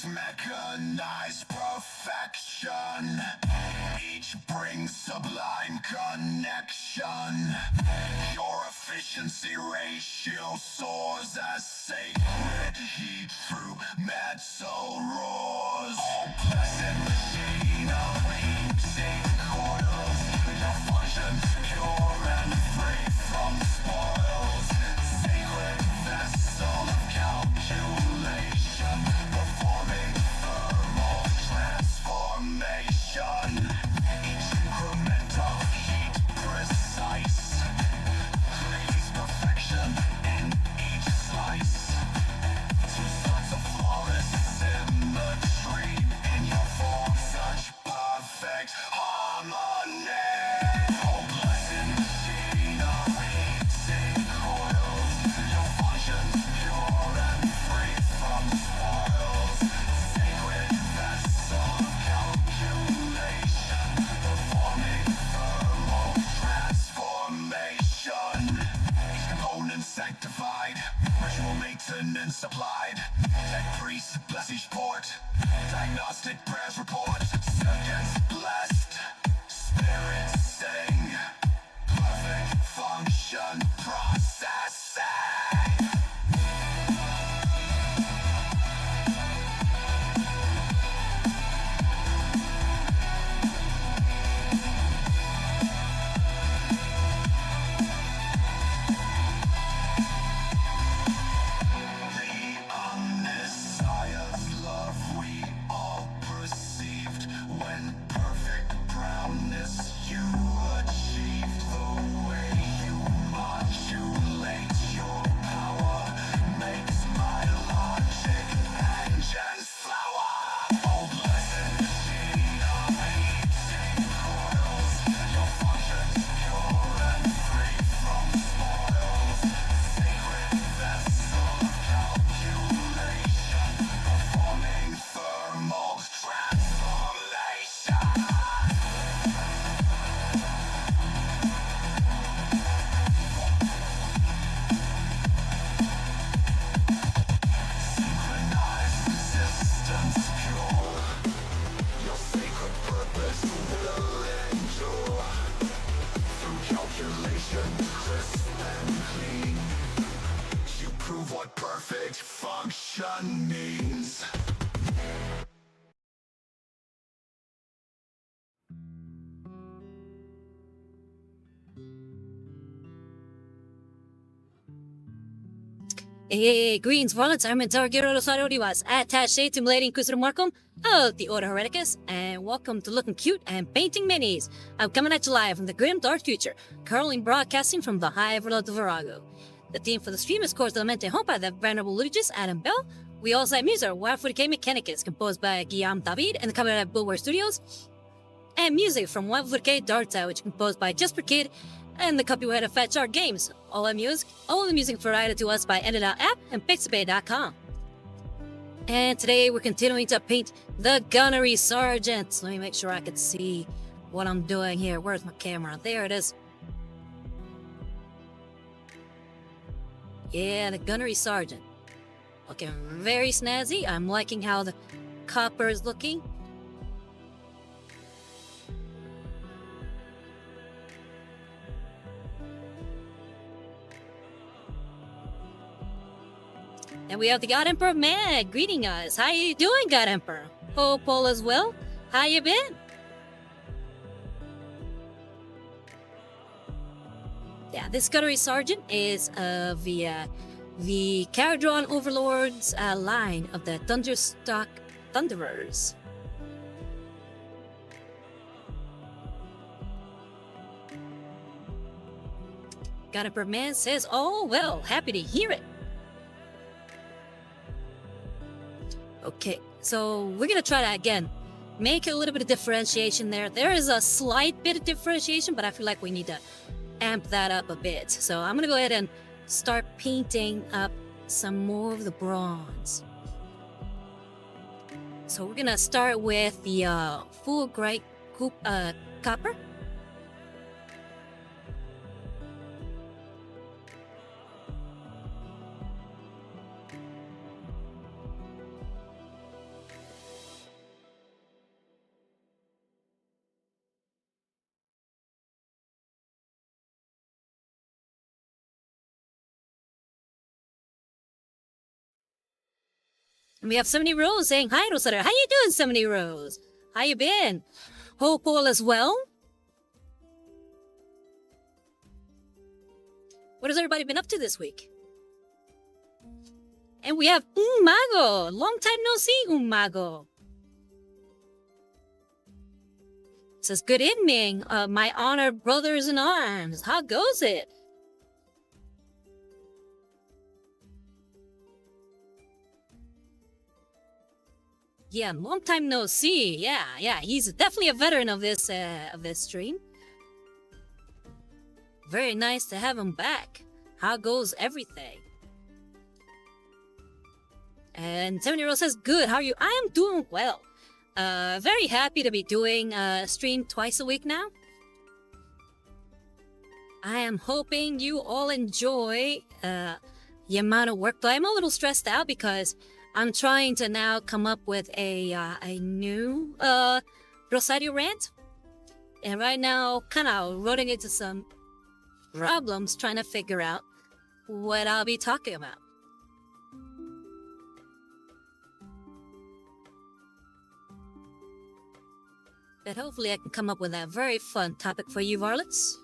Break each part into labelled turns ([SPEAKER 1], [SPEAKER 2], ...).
[SPEAKER 1] Mechanized perfection. Each brings sublime connection. Your efficiency ratio soars as sacred heat through metal roars. Oh, blessed machine of heating coils. Your functions pure and free from spoils. Sacred vessel of calculation. Performing thermal transformation. Each increment of heat precise. Creates perfection in each slice. Two sons of flawless symmetry. In your form, such perfect harmony. Oh, blessed machine of heating coils. Your functions pure and free from spoils. Sacred vessel of calculation. Performing thermal transformation. Each component sanctified. Ritual maintenance applied. Tech priest bless each port. Diagnostic prayers report. Circuits blessed. Spirits sing. Perfect function processing. The omniscience love we all perceived when perfect brownness you achieved. The way you modulate your power makes my logic engines flower. Oh, blessed machine of heating coils. Your functions pure and free from spoils. Sacred vessel of calculation. Performing thermal transformation. Synchronized resistance pure. Your sacred purpose will endure. Through calculation, crisp and clean. You prove what perfect function means.
[SPEAKER 2] Greetings, Varlets. I'm Interrogator Rosarios, Attaché to Malating Inquisitor Markham of the Order Hereticus, and welcome to Looking Cute and Painting Minis. I'm coming at you live from the grim dark future, currently broadcasting from the High Overlord of Virago. The theme for the stream is Chords, Lament, home by the venerable liturgist Adam Bell. We also have music, Wildford K. Mechanicus, composed by Guillaume David and the copyright Bulwer Studios, and music from Wildford K. Darta, which is composed by Jesper Kid and the copyright of Fat Shark Games. All the music provided to us by ende.app and pixabay.com. And today we're continuing to paint the Gunnery Sergeant. So let me make sure I can see what I'm doing here. Where's my camera? There it is. Yeah, the Gunnery Sergeant. Looking very snazzy. I'm liking how the copper is looking. And we have the God Emperor Mag greeting us. How you doing, God Emperor? Hope all is well. How you been? Yeah, this Gunnery Sergeant is the Caradron Overlord's line of the Thunderstock Thunderers. God Emperor Man says, "Oh well, happy to hear it." Okay, so we're gonna try that again. Make a little bit of differentiation there. There is a slight bit of differentiation, but I feel like we need to amp that up a bit. So I'm gonna go ahead and start painting up some more of the bronze. So we're gonna start with the full bright copper. And we have 70 Rose saying, hi, Rosario. How you doing, 70 Rose? How you been? Hope all is well. What has everybody been up to this week? And we have Mago. Long time no see, Mago. Says, good evening, my honored brothers in arms. How goes it? Yeah, long time no see. Yeah, he's definitely a veteran of this stream. Very nice to have him back. How goes everything? And 7-year-old says, good, how are you? I am doing well. Very happy to be doing a stream twice a week now. I am hoping you all enjoy the amount of work, though I'm a little stressed out because I'm trying to now come up with a new Rosario rant. And right now, kind of running into some problems trying to figure out what I'll be talking about. But hopefully I can come up with a very fun topic for you, Varlets.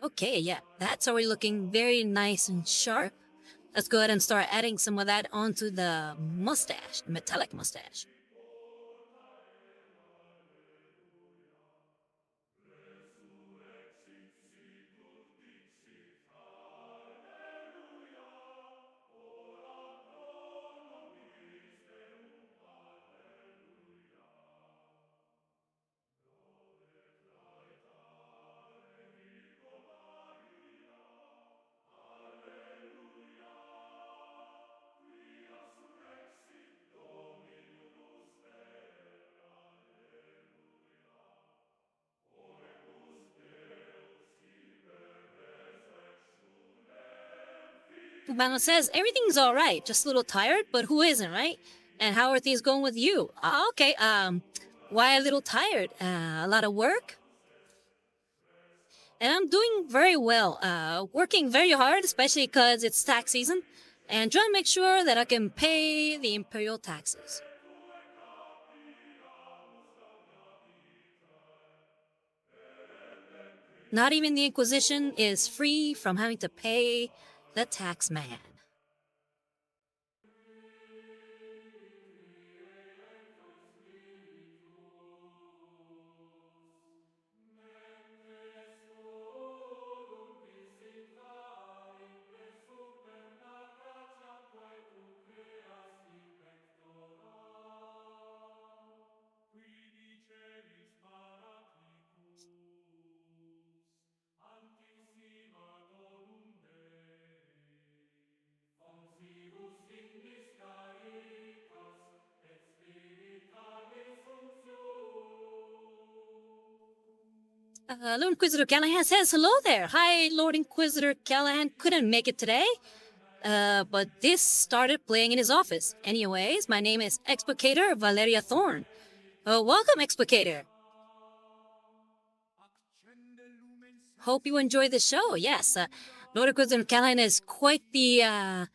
[SPEAKER 2] Okay, yeah, that's already looking very nice and sharp. Let's go ahead and start adding some of that onto the mustache, the metallic mustache. Cubano says, everything's all right, just a little tired, but who isn't, right? And how are things going with you? Okay, why a little tired? A lot of work? And I'm doing very well, working very hard, especially because it's tax season, and trying to make sure that I can pay the imperial taxes. Not even the Inquisition is free from having to pay the tax man. Lord Inquisitor Callahan says, hello there. Hi, Lord Inquisitor Callahan couldn't make it today, but this started playing in his office. Anyways, my name is Explicator Valeria Thorne. Welcome, Explicator. Hope you enjoy the show. Yes, Lord Inquisitor Callahan is quite the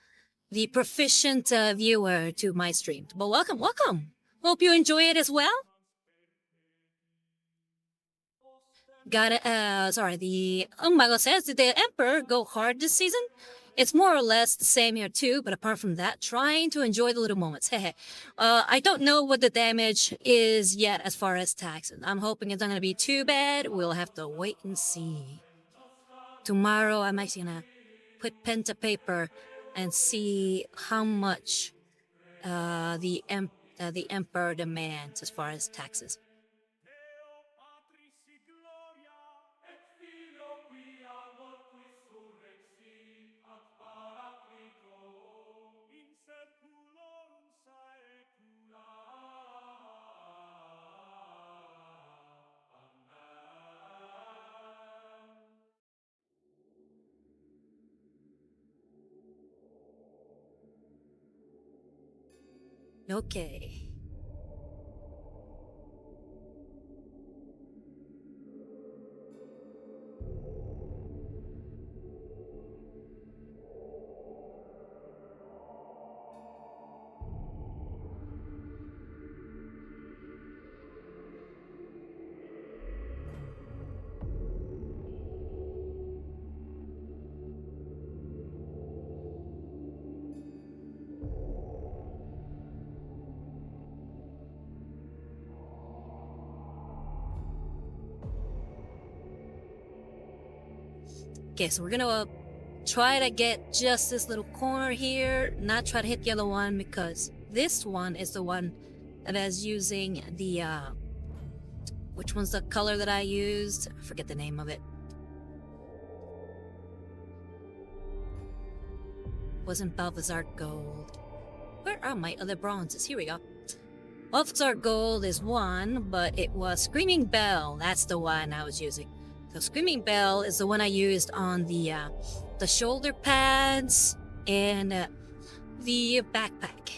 [SPEAKER 2] the proficient viewer to my stream. But welcome, welcome. Hope you enjoy it as well. Got it. Sorry. The Michael says, did the Emperor go hard this season? It's more or less the same here too, but apart from that, trying to enjoy the little moments. I don't know what the damage is yet as far as taxes. I'm hoping it's not gonna be too bad. We'll have to wait and see. Tomorrow, I'm actually gonna put pen to paper and see how much the Emperor demands as far as taxes. Okay. Okay, so we're gonna try to get just this little corner here, not try to hit the other one because this one is the one that is using the, which one's the color that I used? I forget the name of it. Wasn't Balthazar Gold. Where are my other bronzes? Here we go. Balthazar Gold is one, but it was Screaming Bell. That's the one I was using. So Screaming Bell is the one I used on the shoulder pads and the backpack.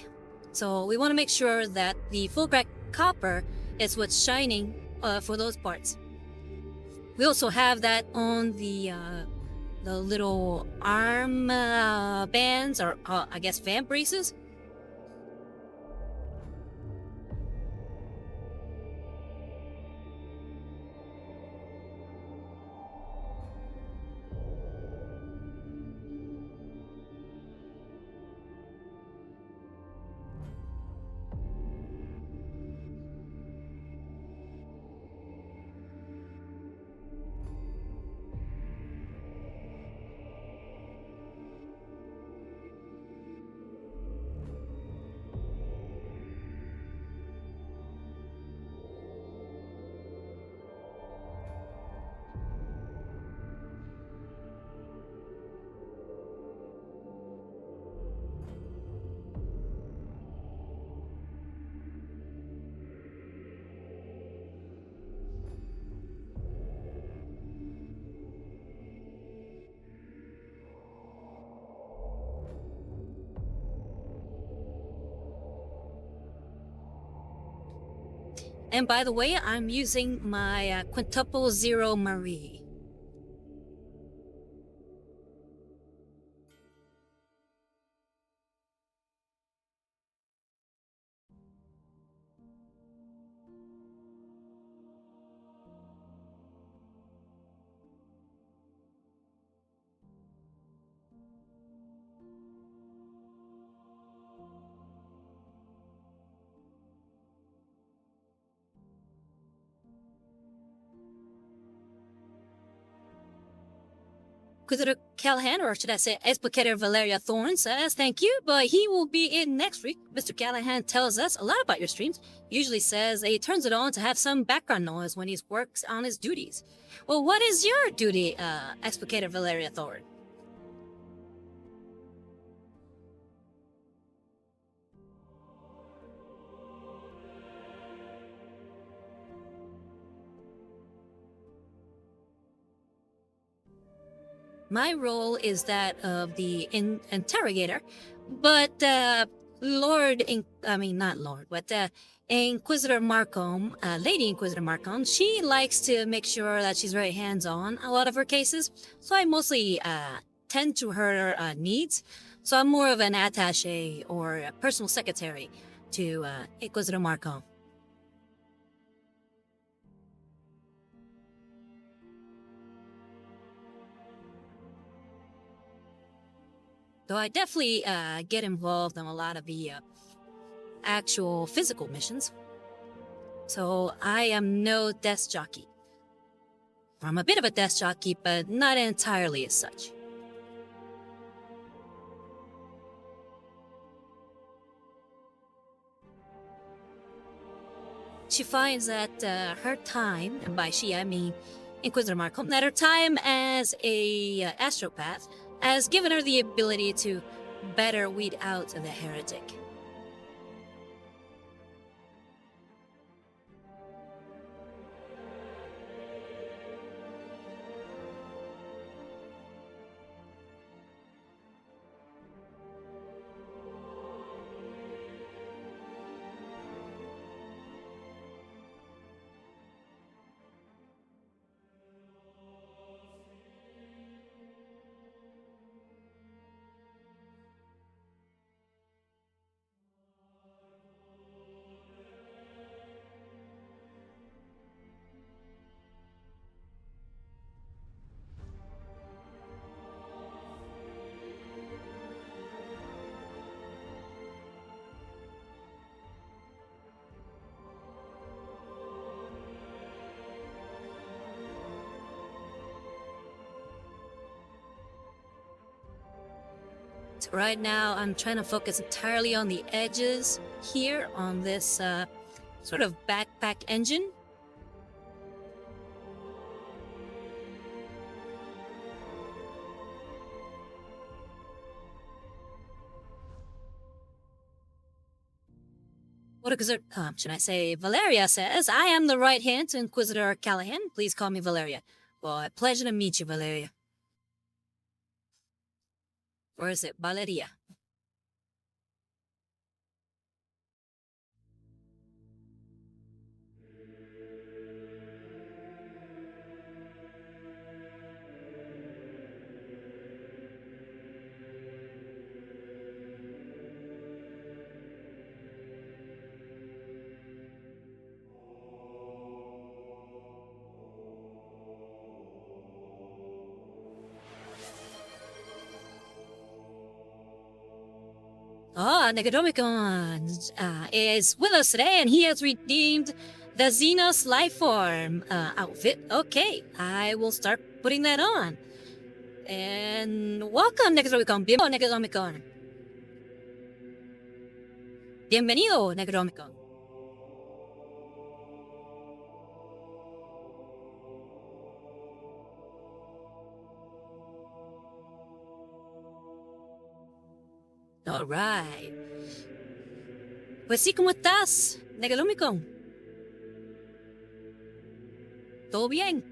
[SPEAKER 2] So we want to make sure that the full crack copper is what's shining for those parts. We also have that on the little arm bands, or I guess fan braces. And by the way, I'm using my quintuple zero Marie. Inquisitor Callahan, or should I say Explicator Valeria Thorne, says thank you, but he will be in next week. Mr. Callahan tells us a lot about your streams. Usually says that he turns it on to have some background noise when he works on his duties. Well, what is your duty, Explicator Valeria Thorne? My role is that of the interrogator, but Inquisitor Marcom, Lady Inquisitor Marcom, she likes to make sure that she's very hands-on a lot of her cases, so I mostly tend to her needs. So I'm more of an attaché or a personal secretary to Inquisitor Marco. Though I definitely get involved in a lot of the actual physical missions. So I am no desk jockey. I'm a bit of a desk jockey, but not entirely as such. She finds that her time, and by she I mean Inquisitor Markham, that her time as a astropath has given her the ability to better weed out the heretic. So right now, I'm trying to focus entirely on the edges here on this sort of backpack engine. What should I say? Valeria says, I am the right hand to Inquisitor Callahan. Please call me Valeria. Well, a pleasure to meet you, Valeria. Or is it Valeria? Oh, Necronomicon is with us today, and he has redeemed the Xenos life form outfit. Okay, I will start putting that on. And welcome, Necronomicon. Bienvenido, Necronomicon. Bienvenido, Necronomicon. All right. Pues sí, ¿cómo estás, Necronomicon? ¿Todo bien?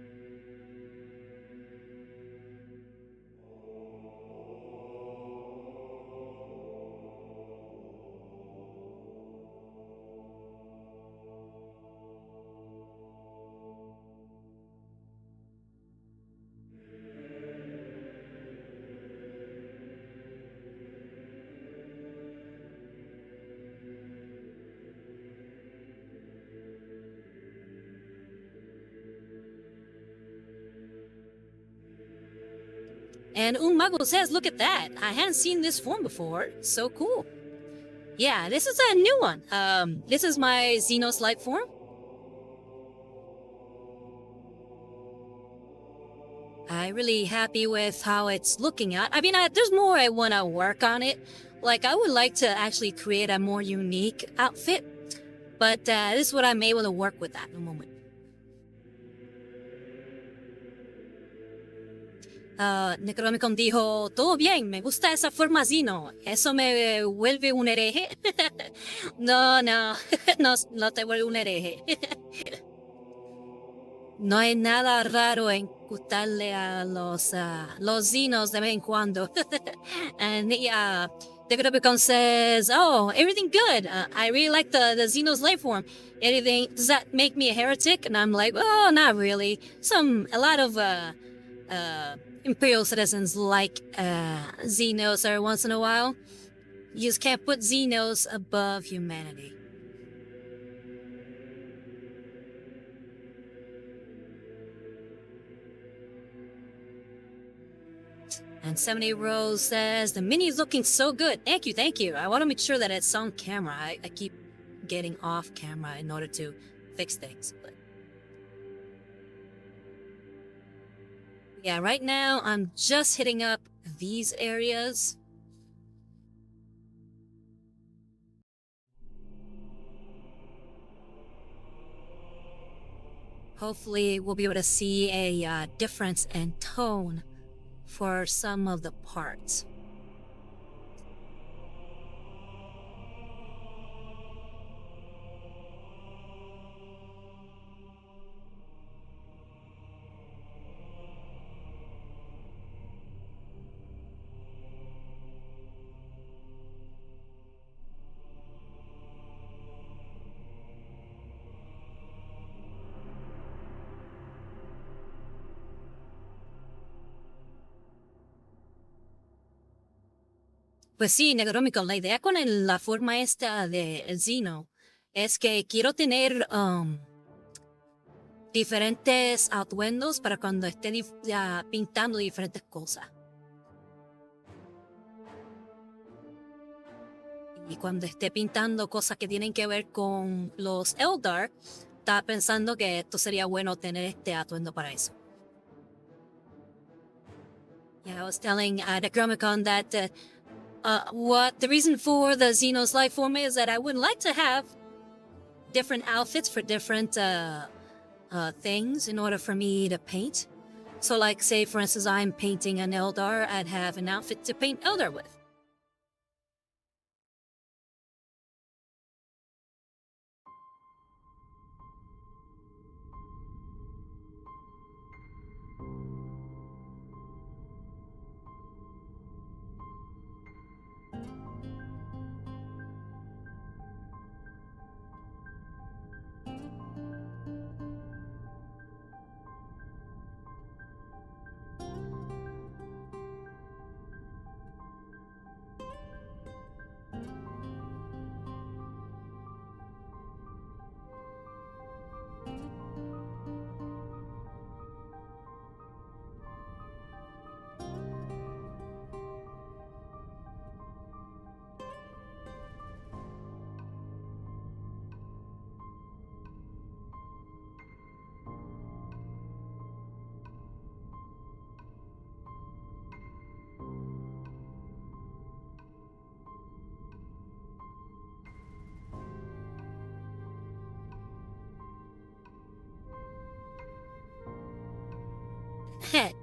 [SPEAKER 2] And Mago says, look at that. I hadn't seen this form before. So cool. Yeah, this is a new one. This is my Xenos light form. I'm really happy with how it's looking at. I mean, there's more I want to work on it. Like, I would like to actually create a more unique outfit. But this is what I'm able to work with at the moment. Necronomicon dijo, todo bien, me gusta esa forma Xeno, eso me vuelve un hereje. No, no, no te vuelve un hereje. No hay nada raro en gustarle a los Xenos de vez en cuando. And Necronomicon says, oh, everything good. I really like the Xenos life form. Anything, does that make me a heretic? And I'm like, oh, not really. A lot of Imperial citizens like Xenos every once in a while. You just can't put Xenos above humanity. And 70 Rose says, the mini is looking so good. Thank you, thank you. I want to make sure that it's on camera. I keep getting off camera in order to fix things. But yeah, right now I'm just hitting up these areas. Hopefully we'll be able to see a difference in tone for some of the parts. Pues sí, Negrómico, la idea con la forma esta de Xeno es que quiero tener diferentes atuendos para cuando esté pintando diferentes cosas. Y cuando esté pintando cosas que tienen que ver con los Eldar, estaba pensando que esto sería bueno tener este atuendo para eso. Yeah, I was telling Necromicon that what the reason for the Xenos life form is that I would like to have different outfits for different things in order for me to paint. So like say for instance I'm painting an Eldar, I'd have an outfit to paint Eldar with.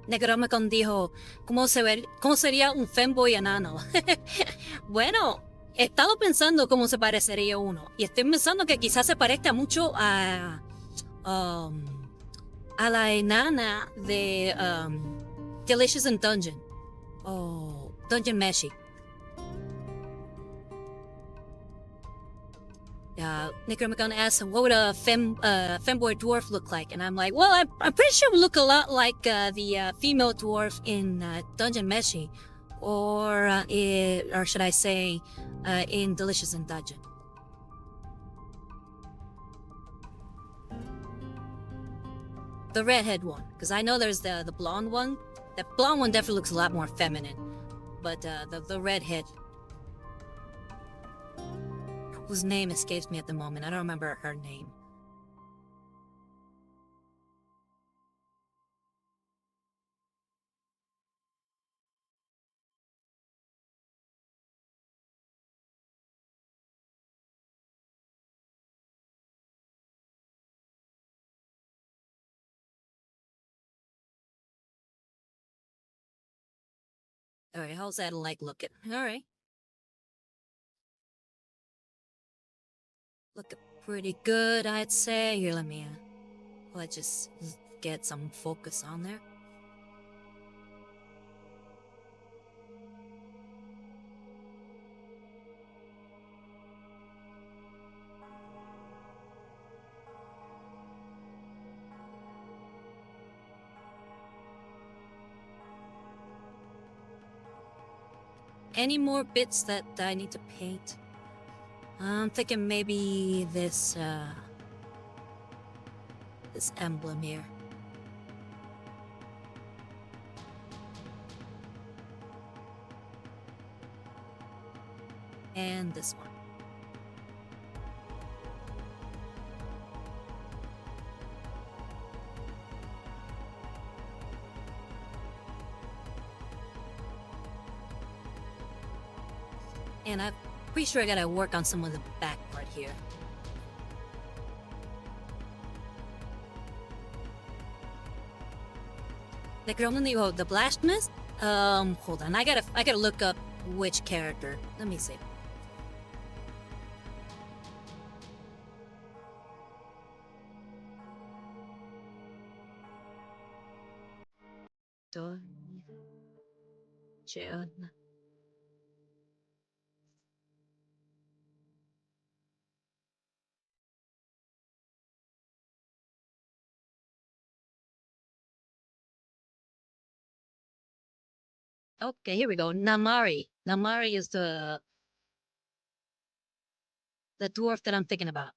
[SPEAKER 2] Necromicon dijo, ¿cómo sería un femboy enano? Bueno, he estado pensando cómo se parecería uno. Y estoy pensando que quizás se parezca mucho a la enana de Delicious in Dungeon. O Dungeon Meshi. Necromicon asks, what would a femboy dwarf look like? And I'm like, well, I'm pretty sure it would look a lot like the female dwarf in Dungeon Meshi. Or should I say, in Delicious in Dungeon. The redhead one, because I know there's the blonde one. The blonde one definitely looks a lot more feminine. But the redhead, whose name escapes me at the moment. I don't remember her name. Alright, how's that like looking? Alright. Looking pretty good, I'd say. Here, let's just get some focus on there. any more bits that I need to paint? I'm thinking maybe this emblem here. And this one. And I'm pretty sure I gotta work on some of the back part here. The blacksmith? Hold on. I gotta look up which character. Let me see. Dwarf. Okay, here we go. Namari. Namari is the dwarf that I'm thinking about.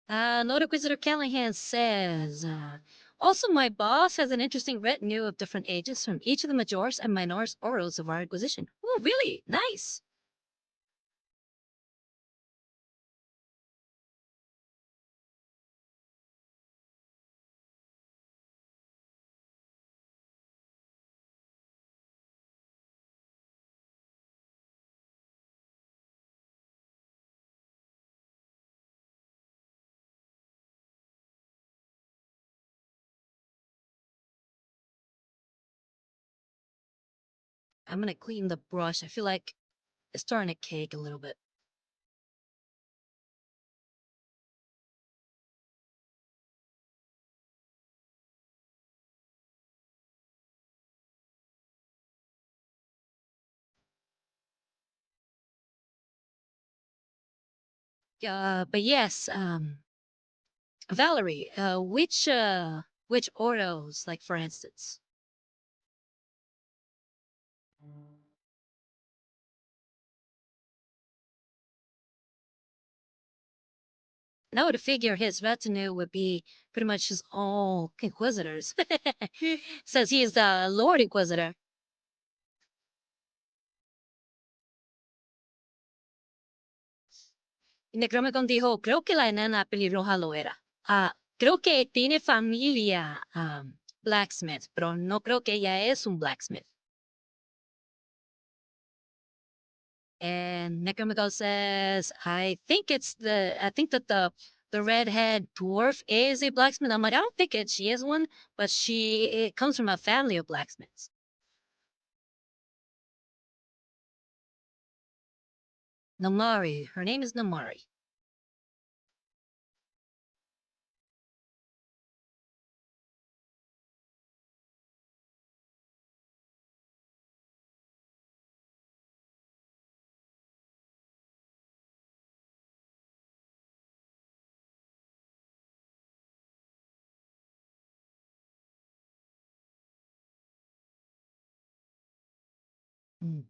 [SPEAKER 2] Lord Inquisitor Callahan says, also my boss has an interesting retinue of different ages from each of the majors and minors orals of our Inquisition. Oh, really? Nice. I'm gonna clean the brush. I feel like it's starting to cake a little bit. But yes, Valerie, which Oros, like for instance? Now to figure his retinue would be pretty much his all Inquisitors. Says he is the Lord Inquisitor. Y Necronomicon dijo, creo que la enana pelirroja lo era. Creo que tiene familia blacksmith, pero no creo que ella es un blacksmith. And Necronomicon says, I think that the redhead dwarf is a blacksmith. I'm like, I don't think she is one, but it comes from a family of blacksmiths. Namari. Her name is Namari.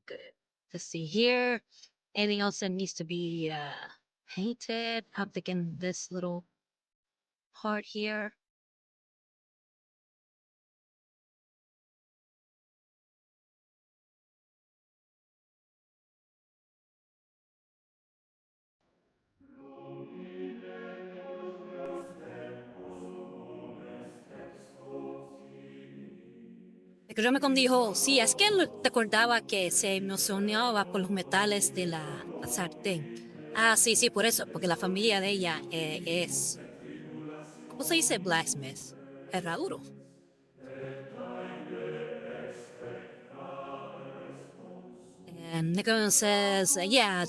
[SPEAKER 2] Good. Let's see here. Anything else that needs to be painted? I'm thinking this little part here. Económico dijo, sí, es que te acordaba que se emocionaba por los metales de la sartén. Ah, sí, sí, por eso, porque la familia de ella es, ¿cómo se dice? Blacksmith. Herraduro. And Nico says, yeah,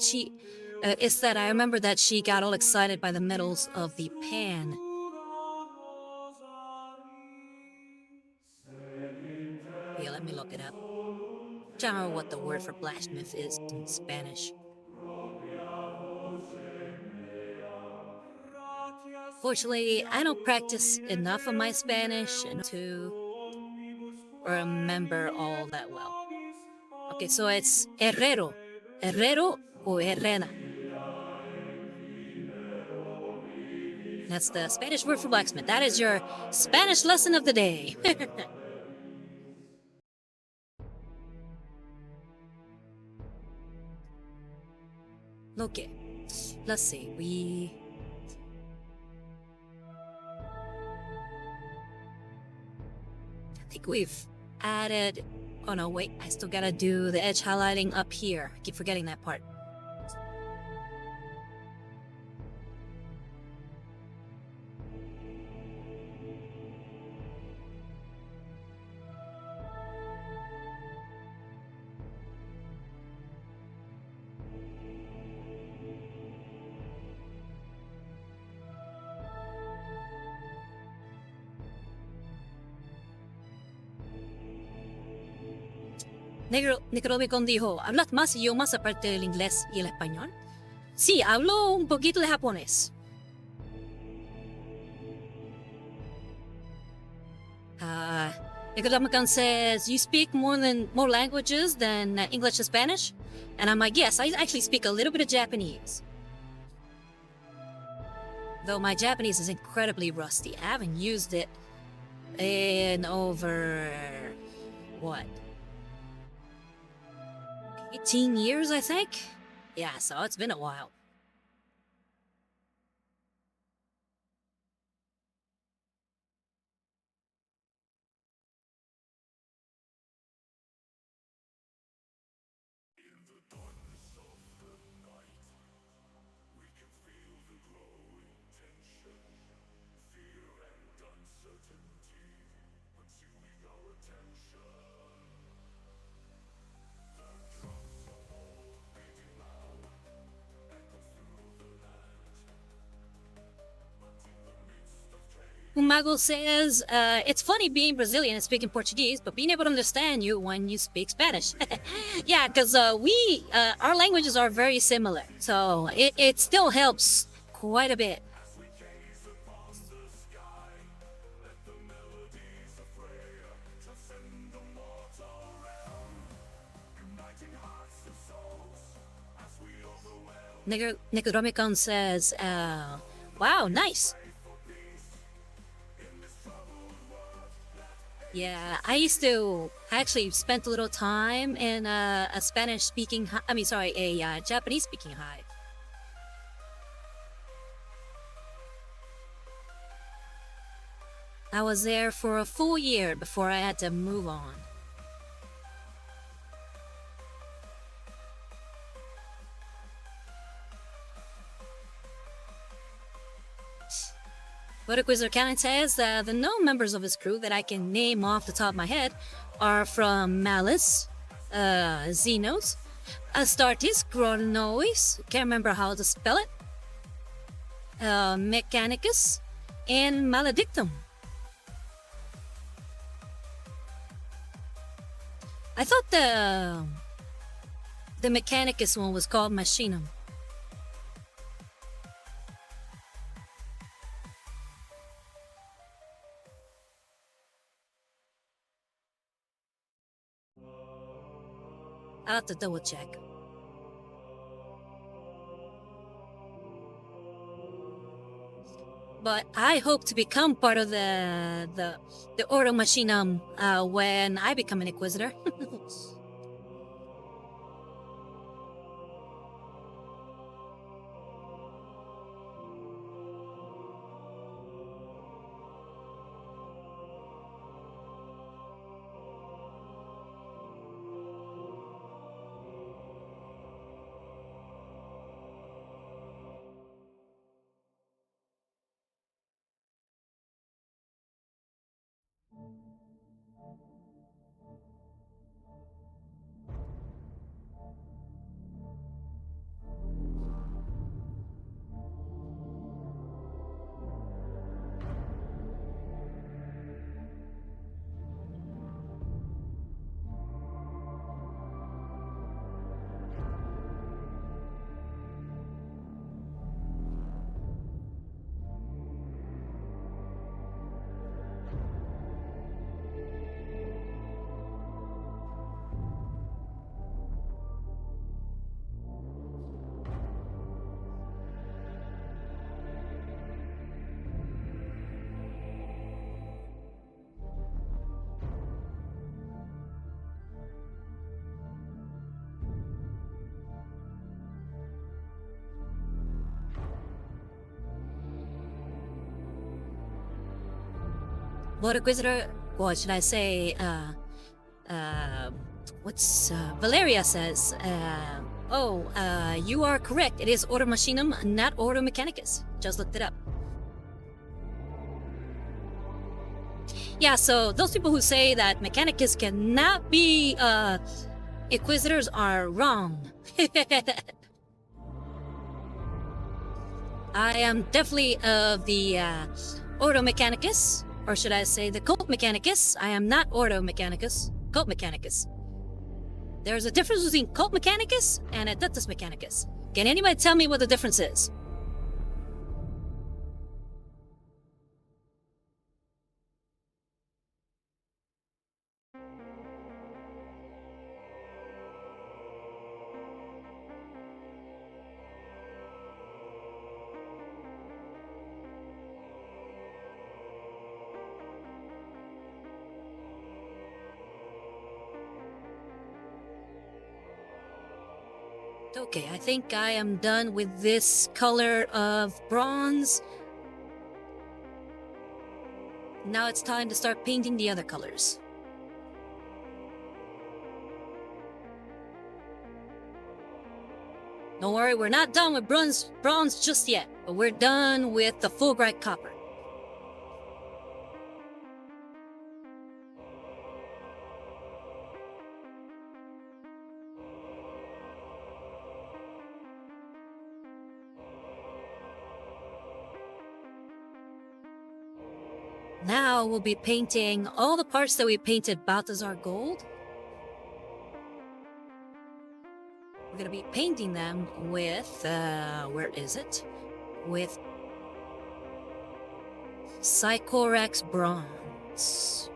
[SPEAKER 2] it's that I remember that she got all excited by the metals of the pan. Yeah, let me look it up. Trying to remember what the word for blacksmith is in Spanish. Fortunately, I don't practice enough of my Spanish to remember all that well. Okay, so it's herrero. Herrero or herrera. That's the Spanish word for blacksmith. That is your Spanish lesson of the day. Okay, let's see. I think we've added. Oh no, wait. I still gotta do the edge highlighting up here. I keep forgetting that part. Necromicon dijo, ¿hablas más idiomas aparte del inglés y el español? Sí, hablo un poquito de japonés. Necromicon says, you speak more languages than English and Spanish? And I'm like, yes, I actually speak a little bit of Japanese. Though my Japanese is incredibly rusty. I haven't used it in over, what, 18 years, I think? Yeah, so it's been a while. Umago says, it's funny being Brazilian and speaking Portuguese, but being able to understand you when you speak Spanish. Yeah, because our languages are very similar, so it still helps quite a bit. Necromicon says, wow, nice. Yeah, I used to actually spent a little time in a Spanish-speaking, a Japanese-speaking hive. I was there for a full year before I had to move on. But Quizzer Cannon says that the known members of his crew that I can name off the top of my head are from Malice, Xenos, Astartes, Chronois, can't remember how to spell it, Mechanicus, and Maledictum. I thought the Mechanicus one was called Machinum. I'll have to double check. But I hope to become part of the Ordo Machinum when I become an Inquisitor. Inquisitor, what should I say, Valeria says, you are correct. It is Ordo Machinum, not Ordo Mechanicus. Just looked it up. Yeah, so those people who say that Mechanicus cannot be, Inquisitors are wrong. I am definitely of the, Ordo Mechanicus, or should I say the Cult Mechanicus. I am not Ordo Mechanicus, Cult Mechanicus. There's a difference between Cult Mechanicus and Adeptus Mechanicus. Can anybody tell me what the difference is? Okay, I think I am done with this color of bronze. Now it's time to start painting the other colors. Don't worry, we're not done with bronze just yet, but we're done with the Fulbright copper. Now we'll be painting all the parts that we painted Balthazar gold. We're gonna be painting them with, where is it? With Sycorax bronze.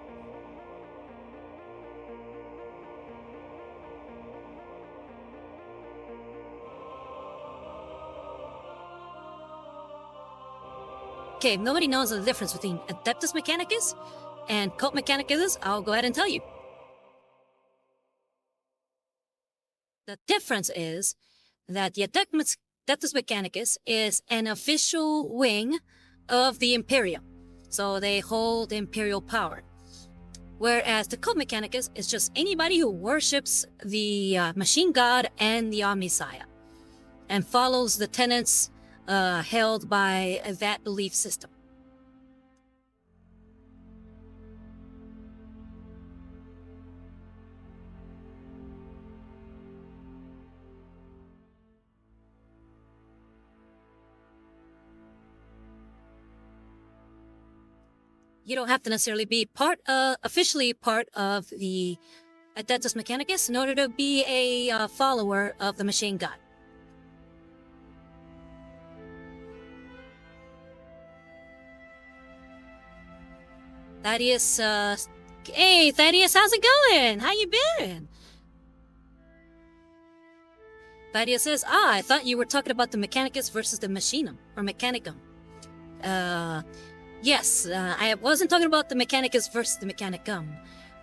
[SPEAKER 2] Okay, if nobody knows the difference between Adeptus Mechanicus and Cult Mechanicus, I'll go ahead and tell you. The difference is that the Adeptus Mechanicus is an official wing of the Imperium, so they hold imperial power. Whereas the Cult Mechanicus is just anybody who worships the Machine God and the Omniscience, and follows the tenets held by that belief system. You don't have to necessarily be officially part of the Adeptus Mechanicus in order to be a follower of the Machine God. Thaddeus, hey Thaddeus, how's it going? How you been? Thaddeus says, I thought you were talking about the Mechanicus versus the Machinum, or Mechanicum. Yes, I wasn't talking about the Mechanicus versus the Mechanicum.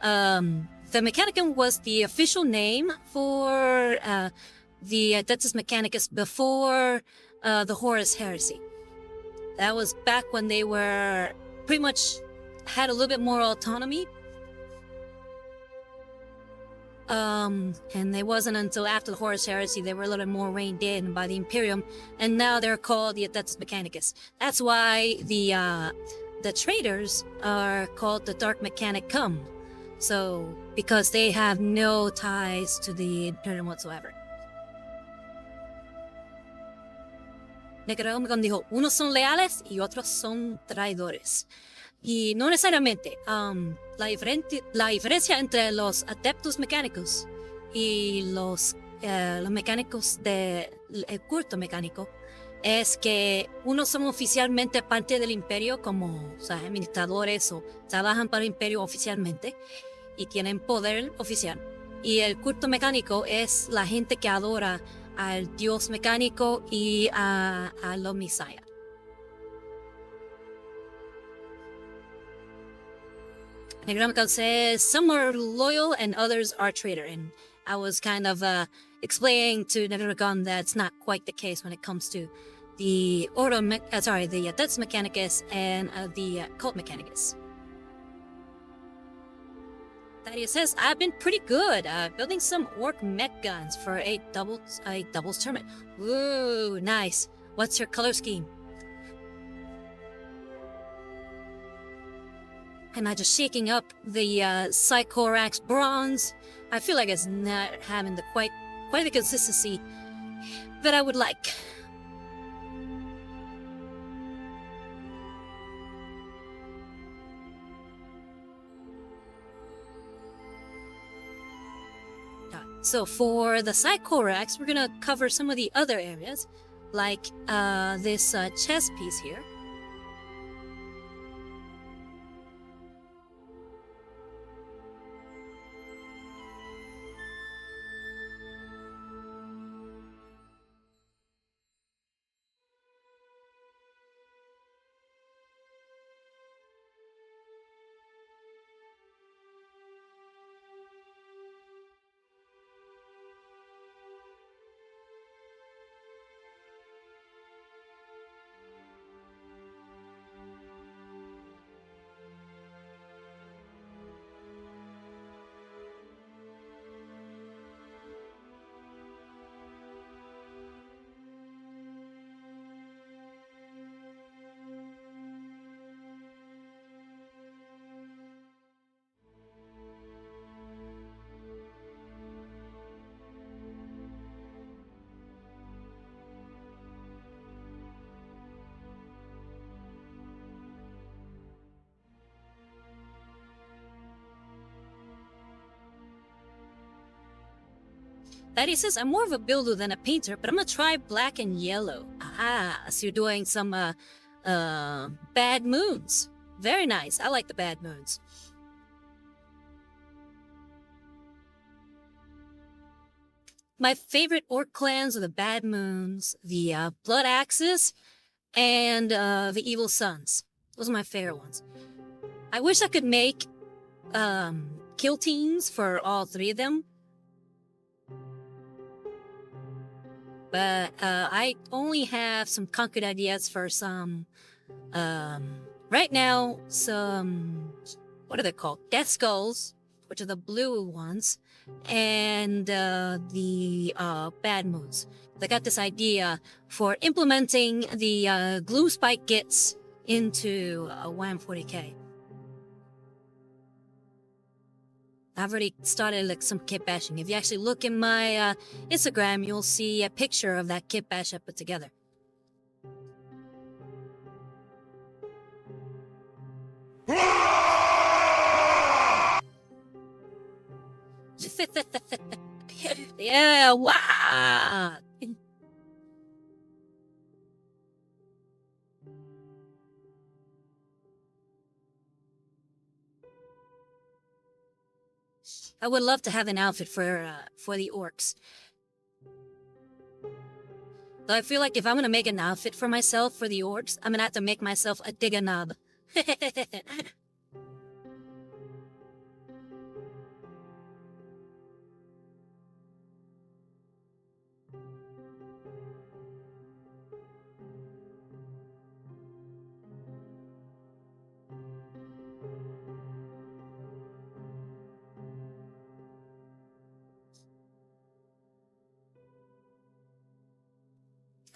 [SPEAKER 2] The Mechanicum was the official name for the Adeptus Mechanicus before the Horus Heresy. That was back when they were pretty much had a little bit more autonomy. And it wasn't until after the Horus Heresy they were a little bit more reined in by the Imperium, and now they're called the Adeptus Mechanicus. That's why the traitors are called the Dark Mechanicum. So, because they have no ties to the Imperium whatsoever. Necronomicon dijo, unos son leales y otros son traidores. Y no necesariamente, la diferencia entre los adeptos mecánicos y los mecánicos del culto mecánico es que unos son oficialmente parte del imperio como administradores o trabajan para el imperio oficialmente y tienen poder oficial. Y el culto mecánico es la gente que adora al dios mecánico y al Omniscience. Necronomicon says some are loyal and others are traitor, and I was kind of explaining to Necronomicon that's not quite the case when it comes to the the Adeptus Mechanicus and the Cult Mechanicus. Thaddeus says, I've been pretty good, building some orc mech guns for a doubles tournament. Ooh, nice. What's your color scheme? Am I just shaking up the Psychorax bronze? I feel like it's not having the quite the consistency that I would like. So for the Psychorax, we're gonna cover some of the other areas, like this chest piece here. Daddy says, I'm more of a builder than a painter, but I'm gonna try black and yellow. Ah, so you're doing some bad moons. Very nice. I like the bad moons. My favorite orc clans are the Bad Moons, the Blood Axes, and the Evil Sons. Those are my favorite ones. I wish I could make kill teams for all three of them. But I only have some concrete ideas for some, right now, some, what are they called? Death Skulls, which are the blue ones, and the Bad Moons. They got this idea for implementing the glue spike gits into WAM 40k. I've already started like some kit bashing. If you actually look in my Instagram, you'll see a picture of that kit bash I put together. Yeah, wow! I would love to have an outfit for the orcs. Though I feel like if I'm gonna make an outfit for myself for the orcs, I'm gonna have to make myself a digger knob.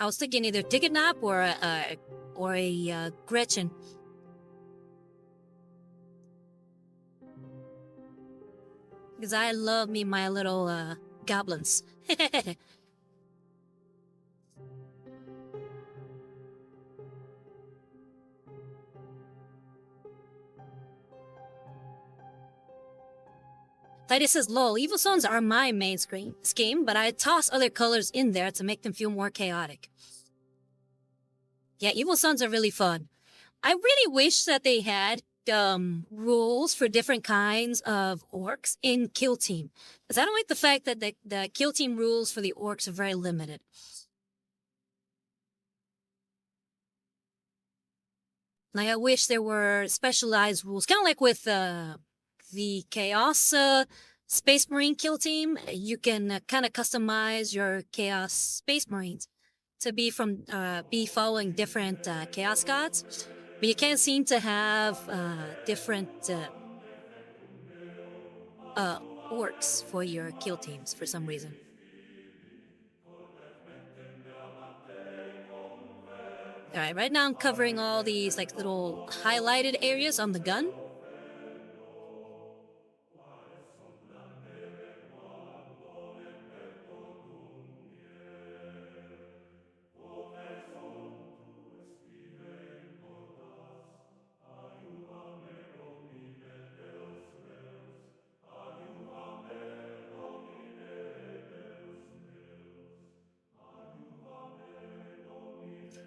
[SPEAKER 2] I was thinking either Diggnop or a Gretchen. Because I love me my little goblins. Titus says, lol, evil sons are my main scheme, but I toss other colors in there to make them feel more chaotic. Yeah, evil sons are really fun. I really wish that they had rules for different kinds of orcs in Kill Team. Because I don't like the fact that the Kill Team rules for the orcs are very limited. Like, I wish there were specialized rules, kind of like with the Chaos Space Marine Kill Team. You can kind of customize your Chaos Space Marines to be following different Chaos Gods. But you can't seem to have different orcs for your kill teams for some reason. Alright, right now I'm covering all these like little highlighted areas on the gun.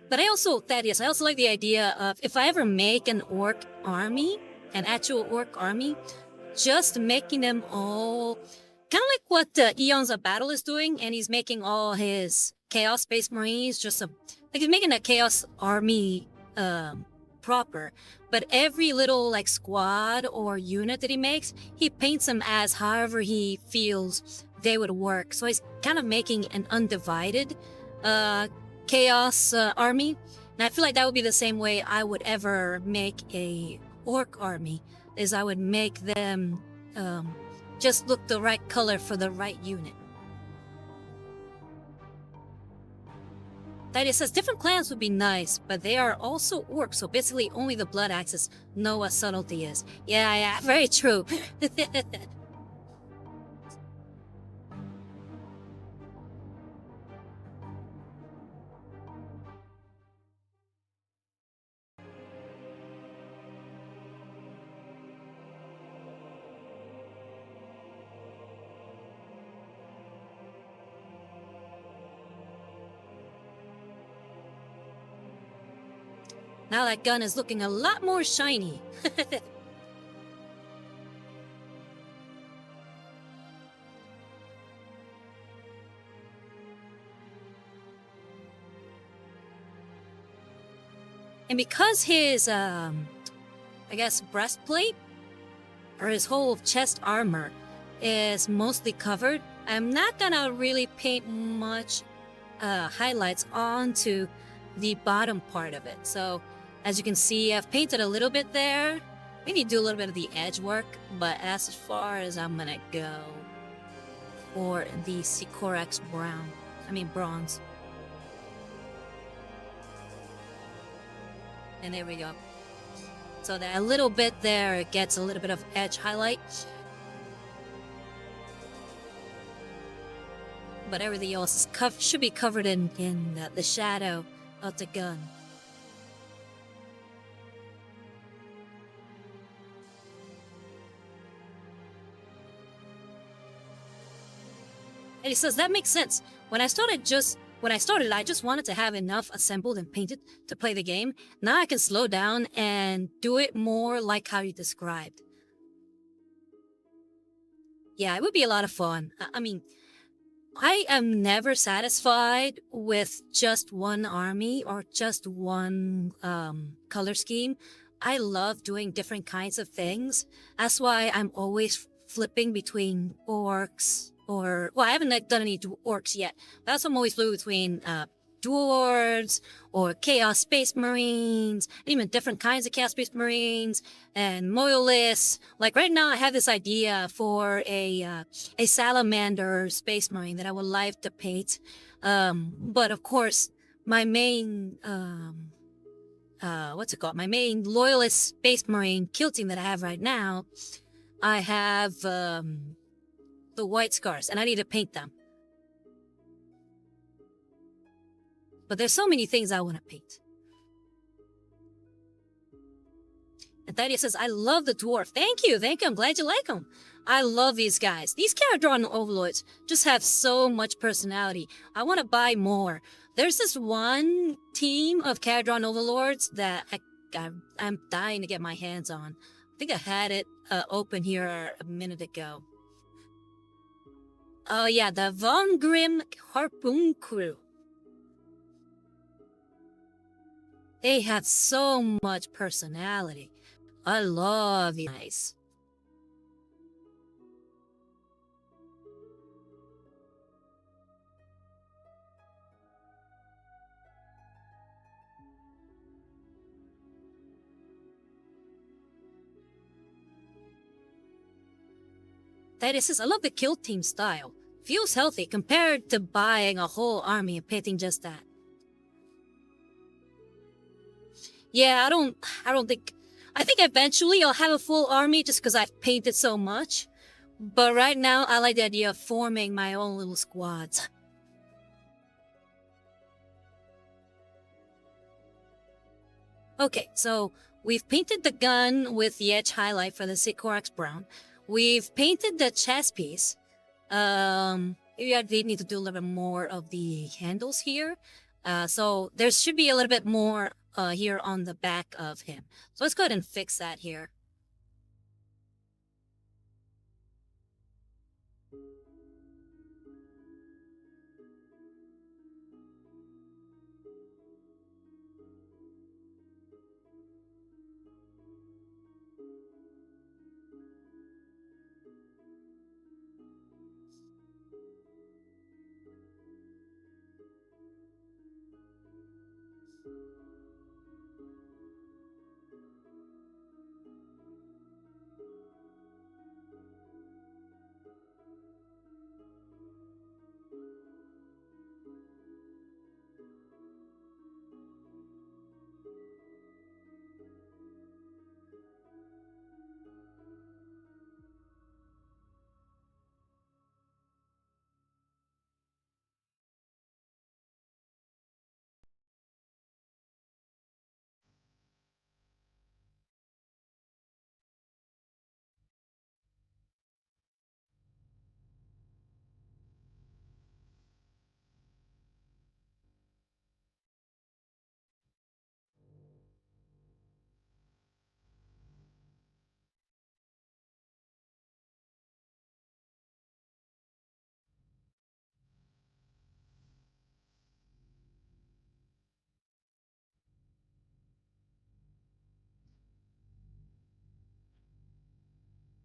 [SPEAKER 2] But I also, Thaddeus, I also like the idea of if I ever make an orc army, an actual orc army, just making them all kind of like what Eons of Battle is doing, and he's making all his Chaos Space Marines like he's making a Chaos army proper. But every little like squad or unit that he makes, he paints them as however he feels they would work. So he's kind of making an undivided Chaos army. And I feel like that would be the same way I would ever make a orc army, is I would make them just look the right color for the right unit. That it says different clans would be nice, but they are also orcs, so basically only the blood axes know what subtlety is. Yeah, very true. Now that gun is looking a lot more shiny. And because his, I guess, breastplate, or his whole chest armor, is mostly covered, I'm not gonna really paint much highlights onto the bottom part of it. So, as you can see, I've painted a little bit there. Maybe do a little bit of the edge work, but as far as I'm gonna go for the Sycorax bronze. And there we go. So that a little bit there, it gets a little bit of edge highlight. But everything else is should be covered in the shadow of the gun. And he says that makes sense. When I started, I just wanted to have enough assembled and painted to play the game. Now I can slow down and do it more like how you described. Yeah, it would be a lot of fun. I mean, I am never satisfied with just one army or just one color scheme. I love doing different kinds of things. That's why I'm always flipping between orcs or... Well, I haven't done any orcs yet. But that's why I'm always flipping between dwarves or Chaos Space Marines, even different kinds of Chaos Space Marines and loyalists. Like right now, I have this idea for a salamander Space Marine that I would like to paint. But of course, my main my main loyalist Space Marine kill team that I have right now, I have the white scars, and I need to paint them. But there's so many things I want to paint. And Thaddeus says, I love the dwarf. Thank you. I'm glad you like them. I love these guys. These character-drawn overlords just have so much personality. I want to buy more. There's this one team of character-drawn overlords that I'm dying to get my hands on. I think I had it open here a minute ago. Oh yeah, the Von Grimm Harpoon Crew. They have so much personality. I love these guys. this is, I love the kill team style. Feels healthy compared to buying a whole army and painting just that. Yeah, I think eventually I'll have a full army just because I've painted so much. But right now, I like the idea of forming my own little squads. Okay, so we've painted the gun with the edge highlight for the Sycorax brown. We've painted the chest piece. Maybe I did need to do a little bit more of the handles here. So there should be a little bit more here on the back of him. So let's go ahead and fix that here.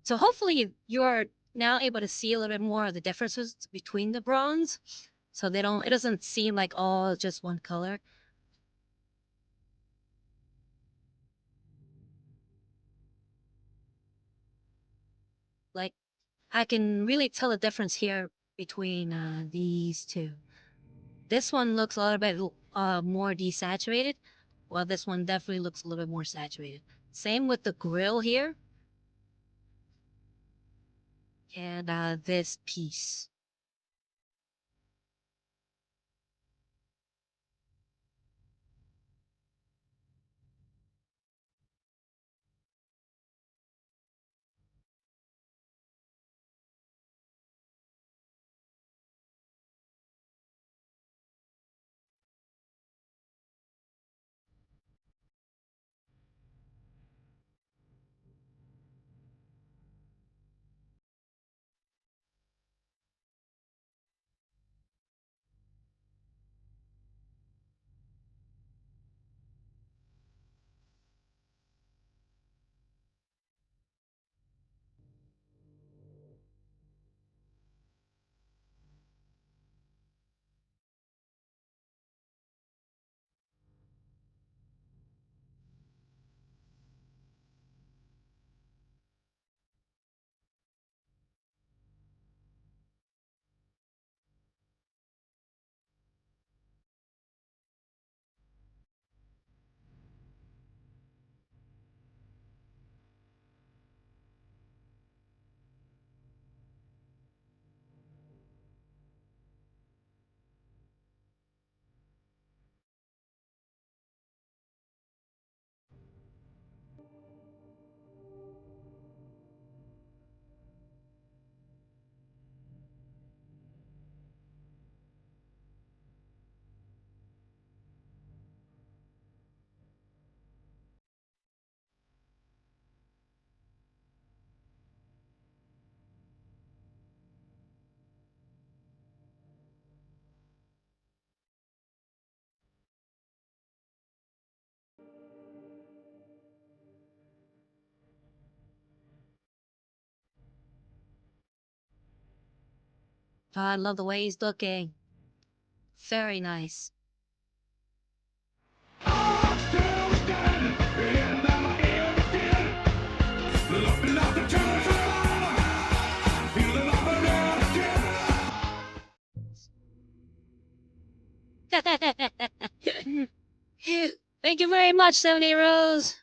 [SPEAKER 2] So hopefully you're now able to see a little bit more of the differences between the bronze. So it doesn't seem like all just one color. Like, I can really tell the difference here between these two. This one looks a little bit more desaturated, while this one definitely looks a little bit more saturated. Same with the grill here. And this piece. I love the way he's looking. Very nice. Thank you very much, 70 Rose.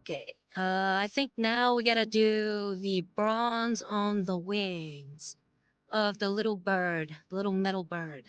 [SPEAKER 2] Okay. I think now we gotta do the bronze on the wings of the little bird, the little metal bird.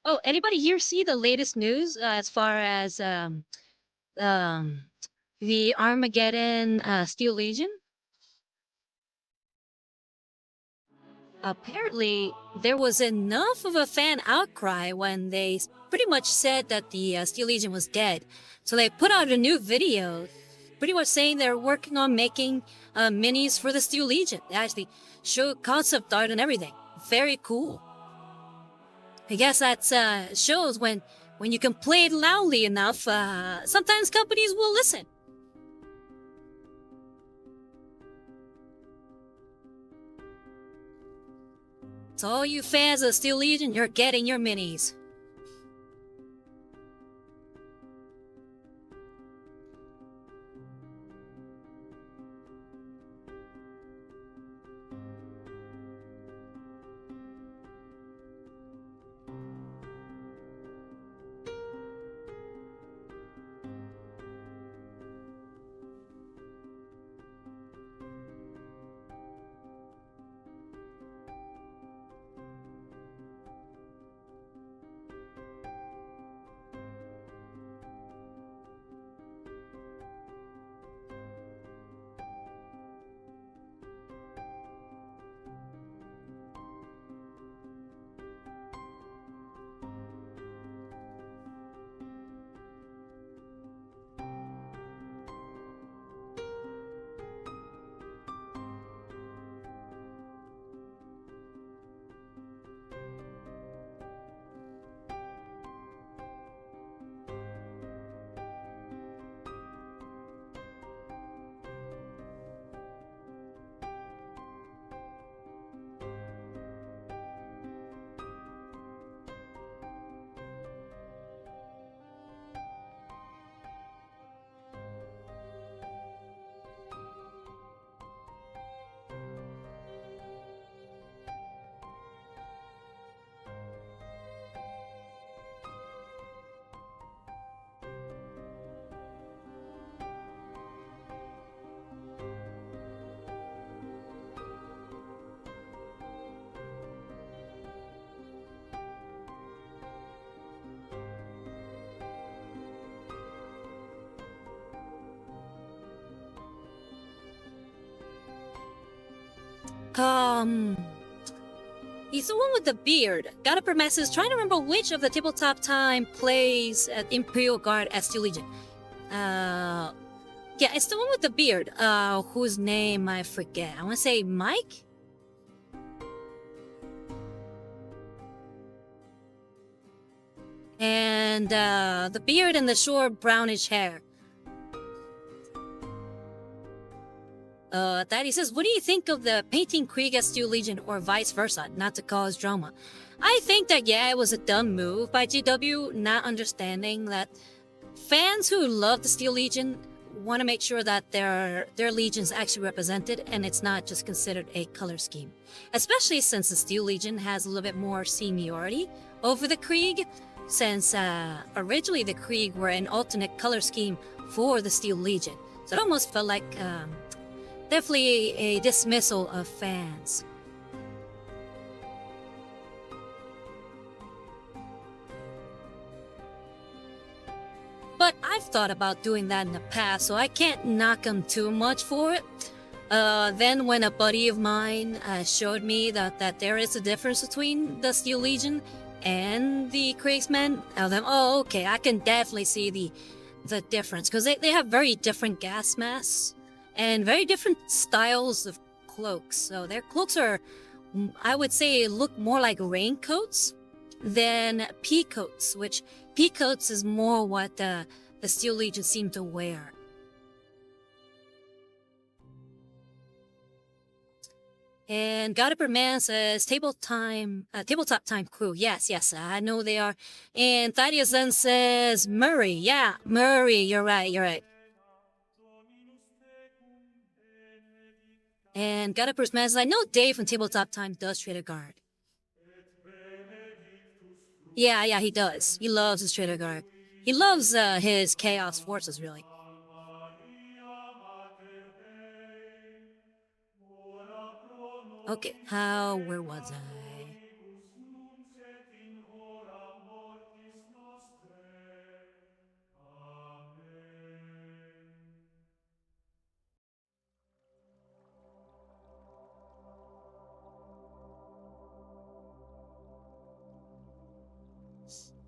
[SPEAKER 2] Oh, anybody here see the latest news as far as um, the Armageddon Steel Legion? Apparently, there was enough of a fan outcry when they pretty much said that the Steel Legion was dead. So they put out a new video, pretty much saying they're working on making minis for the Steel Legion. They actually show concept art and everything. Very cool. I guess that shows when you can play it loudly enough, sometimes companies will listen. So all you fans of Steel Legion, you're getting your minis. He's the one with the beard. Got a message trying to remember which of the tabletop time plays at Imperial Guard at Steel Legion. Yeah, it's the one with the beard. Whose name I forget. I want to say Mike? And the beard and the short brownish hair. Daddy says, what do you think of the painting Krieg as Steel Legion or vice versa, not to cause drama? I think that, yeah, it was a dumb move by GW, not understanding that fans who love the Steel Legion want to make sure that their legion's actually represented and it's not just considered a color scheme. Especially since the Steel Legion has a little bit more seniority over the Krieg, since originally the Krieg were an alternate color scheme for the Steel Legion. So it almost felt like definitely a dismissal of fans. But I've thought about doing that in the past, so I can't knock them too much for it. Then when a buddy of mine showed me that there is a difference between the Steel Legion and the Kriegsmen, I was like, oh, okay, I can definitely see the difference. Because they have very different gas masks and very different styles of cloaks. So their cloaks are, I would say, look more like raincoats than peacoats, which peacoats is more what the Steel Legion seem to wear. And Goddard Man says, tabletop time crew. Yes, I know they are. And Thaddeus then says, Murray. Yeah, Murray, you're right. And Goddard Man says, I know Dave from Tabletop Time does Trader Guard. Yeah, he does. He loves his Trader Guard. He loves his Chaos Forces, really. Okay, where was I?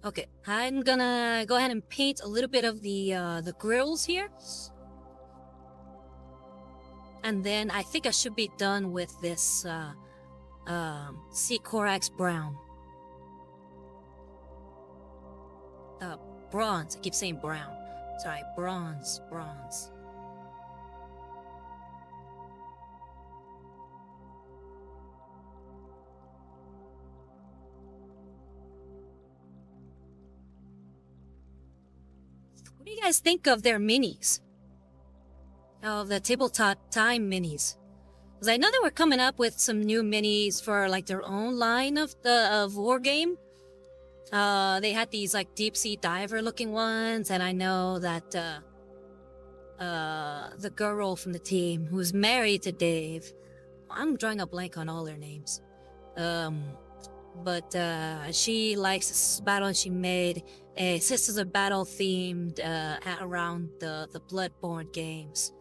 [SPEAKER 2] Okay, I'm gonna go ahead and paint a little bit of the grills here. And then I think I should be done with this Sea Corax brown. Bronze. I keep saying brown. Sorry, bronze. What do you guys think of their minis? Of the Tabletop Time minis? Because I know they were coming up with some new minis for like their own line of war game. They had these like deep sea diver looking ones, and I know that the girl from the team who's married to Dave, I'm drawing a blank on all their names. But she likes this battle, and she made a Sisters of Battle themed around the Bloodborne games.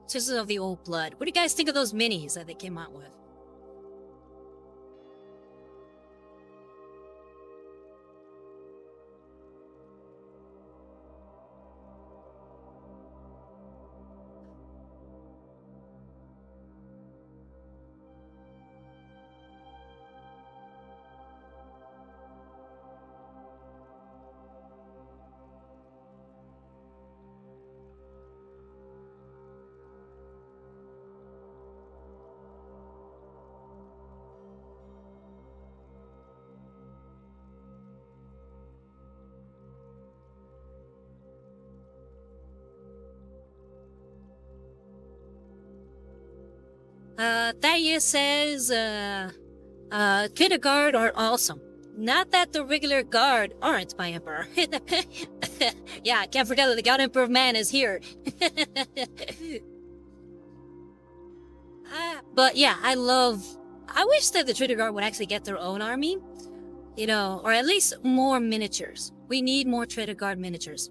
[SPEAKER 2] Sisters of the Old Blood. What do you guys think of those minis that they came out with? Thaddeus says, Trader Guard are awesome. Not that the regular guard aren't, my Emperor. Yeah, I can't forget that the God Emperor Man is here. But yeah, I wish that the Trader Guard would actually get their own army. You know, or at least more miniatures. We need more Trader Guard miniatures.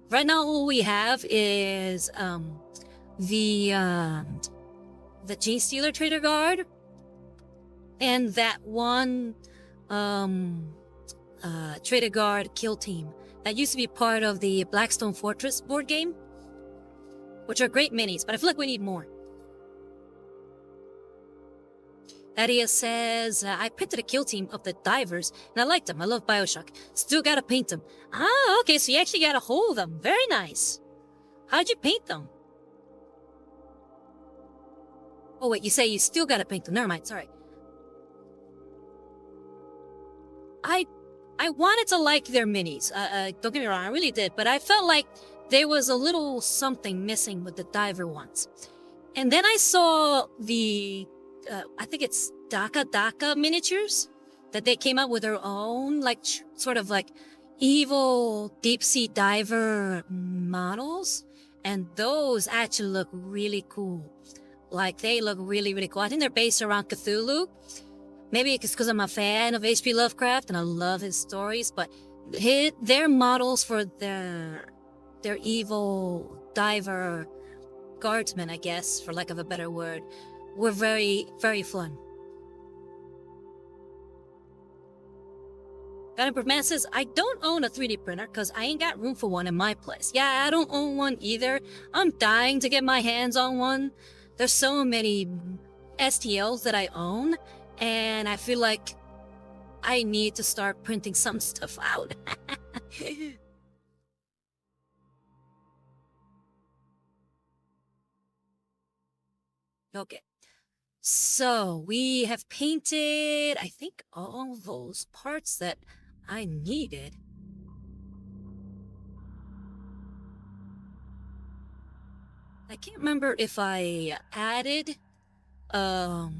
[SPEAKER 2] Right now, all we have is, the Gene Stealer Trader Guard, and that one Trader Guard kill team that used to be part of the Blackstone Fortress board game, which are great minis, but I feel like we need more. Thaddeus says, I printed a kill team of the divers, and I liked them. I love Bioshock. Still gotta paint them. Ah, okay, so you actually gotta hold them. Very nice. How'd you paint them? Oh wait, you say you still gotta paint them. Never mind, sorry. I wanted to like their minis. Don't get me wrong, I really did. But I felt like there was a little something missing with the diver ones. And then I saw the, I think it's Daka miniatures, that they came out with their own, like, sort of like evil deep sea diver models. And those actually look really cool. Like, they look really, really cool. I think they're based around Cthulhu. Maybe it's because I'm a fan of H.P. Lovecraft and I love his stories, but their models for their evil diver guardsmen, I guess, for lack of a better word, were very, very fun. Man says, I don't own a 3D printer because I ain't got room for one in my place. Yeah, I don't own one either. I'm dying to get my hands on one. There's so many STLs that I own, and I feel like I need to start printing some stuff out. Okay. So we have painted, I think, all those parts that I needed. I can't remember if I added, nun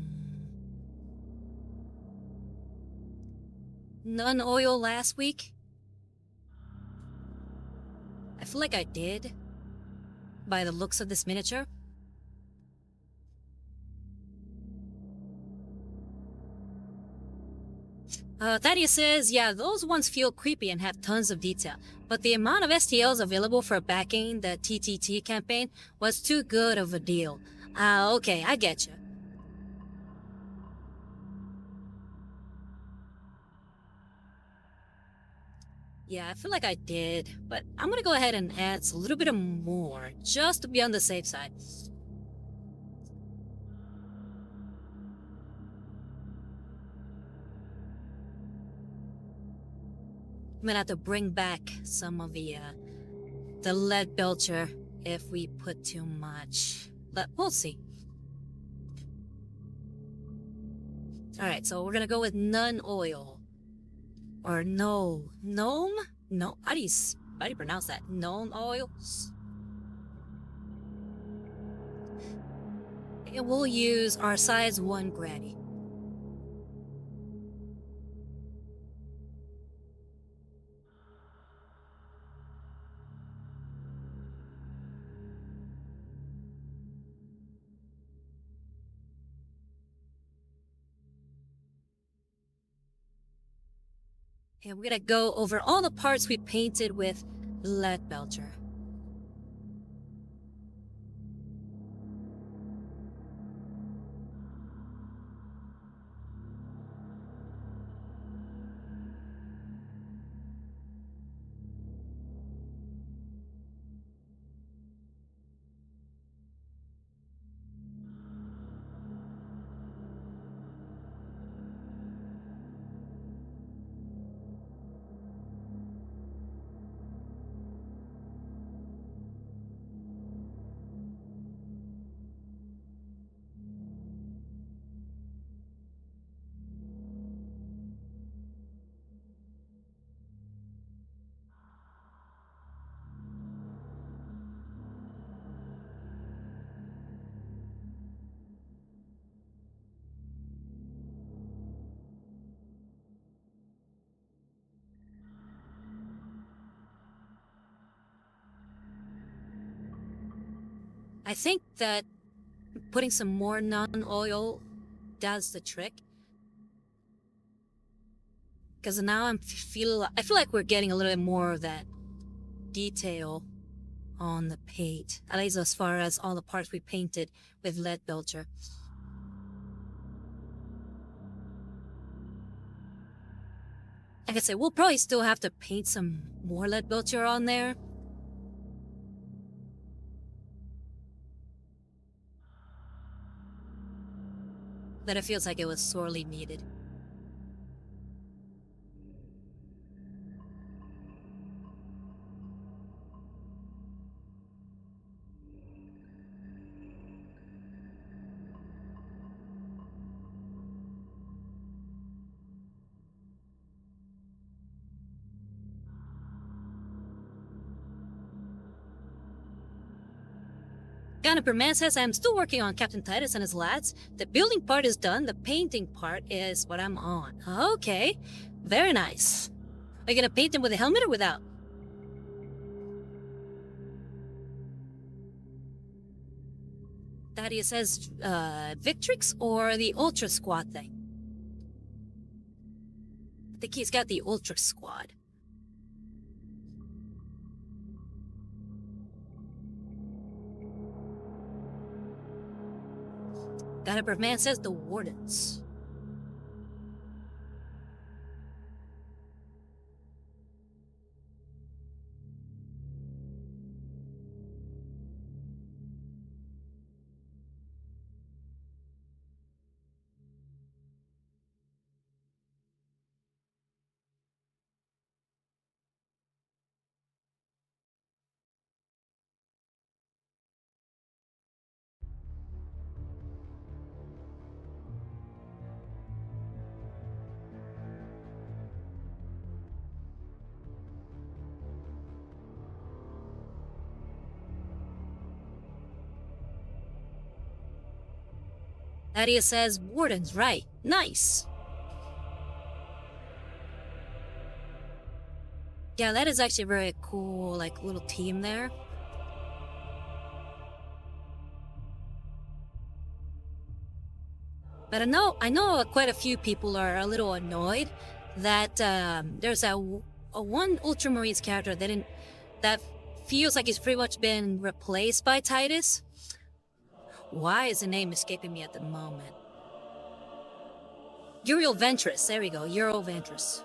[SPEAKER 2] oil last week. I feel like I did, by the looks of this miniature. Thaddeus says, yeah, those ones feel creepy and have tons of detail, but the amount of STLs available for backing the TTT campaign was too good of a deal. Okay, I get you. Yeah, I feel like I did, but I'm gonna go ahead and add a little bit more, just to be on the safe side. I'm gonna have to bring back some of the lead belcher if we put too much. But we'll see. Alright, so we're gonna go with nun oil. Or no. Gnome? No. How do you pronounce that? Gnome oil? And we'll use our size 1 granny. And we're gonna go over all the parts we painted with lead belcher. I think that putting some more nun oil does the trick. Because now I feel like we're getting a little bit more of that detail on the paint. At least as far as all the parts we painted with lead belcher. Like I said, we'll probably still have to paint some more lead belcher on there. But it feels like it was sorely needed. Gunnery Man says, I'm still working on Captain Titus and his lads. The building part is done. The painting part is what I'm on. Okay. Very nice. Are you gonna paint him with a helmet or without? Thaddeus says, Victrix or the Ultra Squad thing? I think he's got the Ultra Squad. Gunnery Man says the Wardens. Thaddeus says Wardens, right. Nice. Yeah, that is actually a very cool, like, little team there. But I know quite a few people are a little annoyed that there's a one Ultramarines character that feels like he's pretty much been replaced by Titus. Why is the name escaping me at the moment? Uriel Ventress, there we go, Uriel Ventress.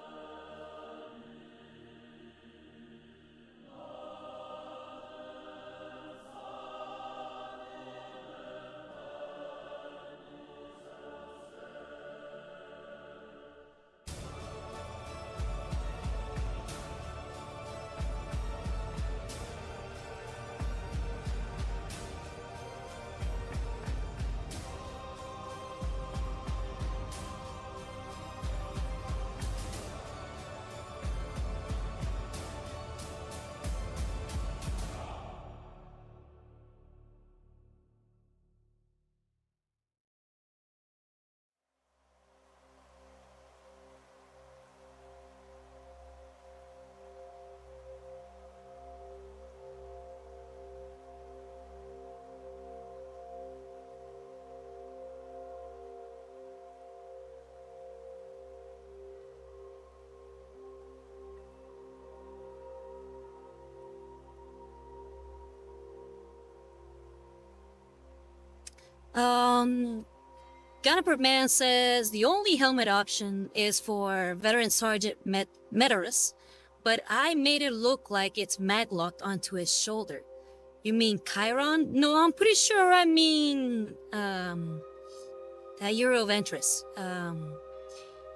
[SPEAKER 2] Gunnery Man says the only helmet option is for Veteran Sergeant Metarus, but I made it look like it's maglocked onto his shoulder. You mean Chiron? No, I'm pretty sure I mean, Uriel Ventress.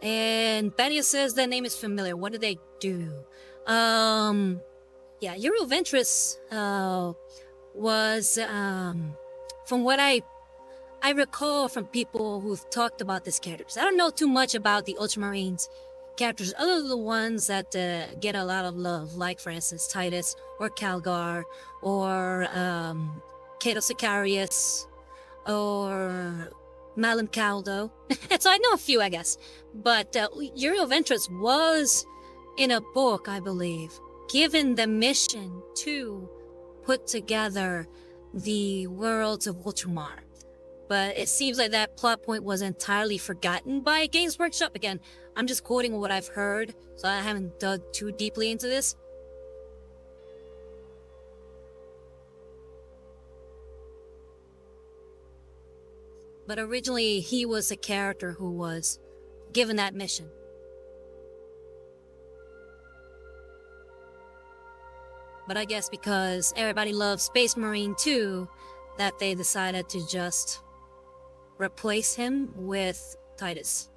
[SPEAKER 2] And Thaddeus says that name is familiar. What do they do? Yeah, Uriel Ventress, was, from what I recall from people who've talked about this characters. I don't know too much about the Ultramarines characters other than the ones that get a lot of love, like for instance Titus or Calgar or Cato Sicarius or Malum Caldo. And so I know a few, I guess. But Uriel Ventress was in a book, I believe, given the mission to put together the worlds of Ultramar. But it seems like that plot point was entirely forgotten by Games Workshop. Again, I'm just quoting what I've heard, so I haven't dug too deeply into this. But originally, he was a character who was given that mission. But I guess because everybody loves Space Marine 2, that they decided to just replace him with Titus.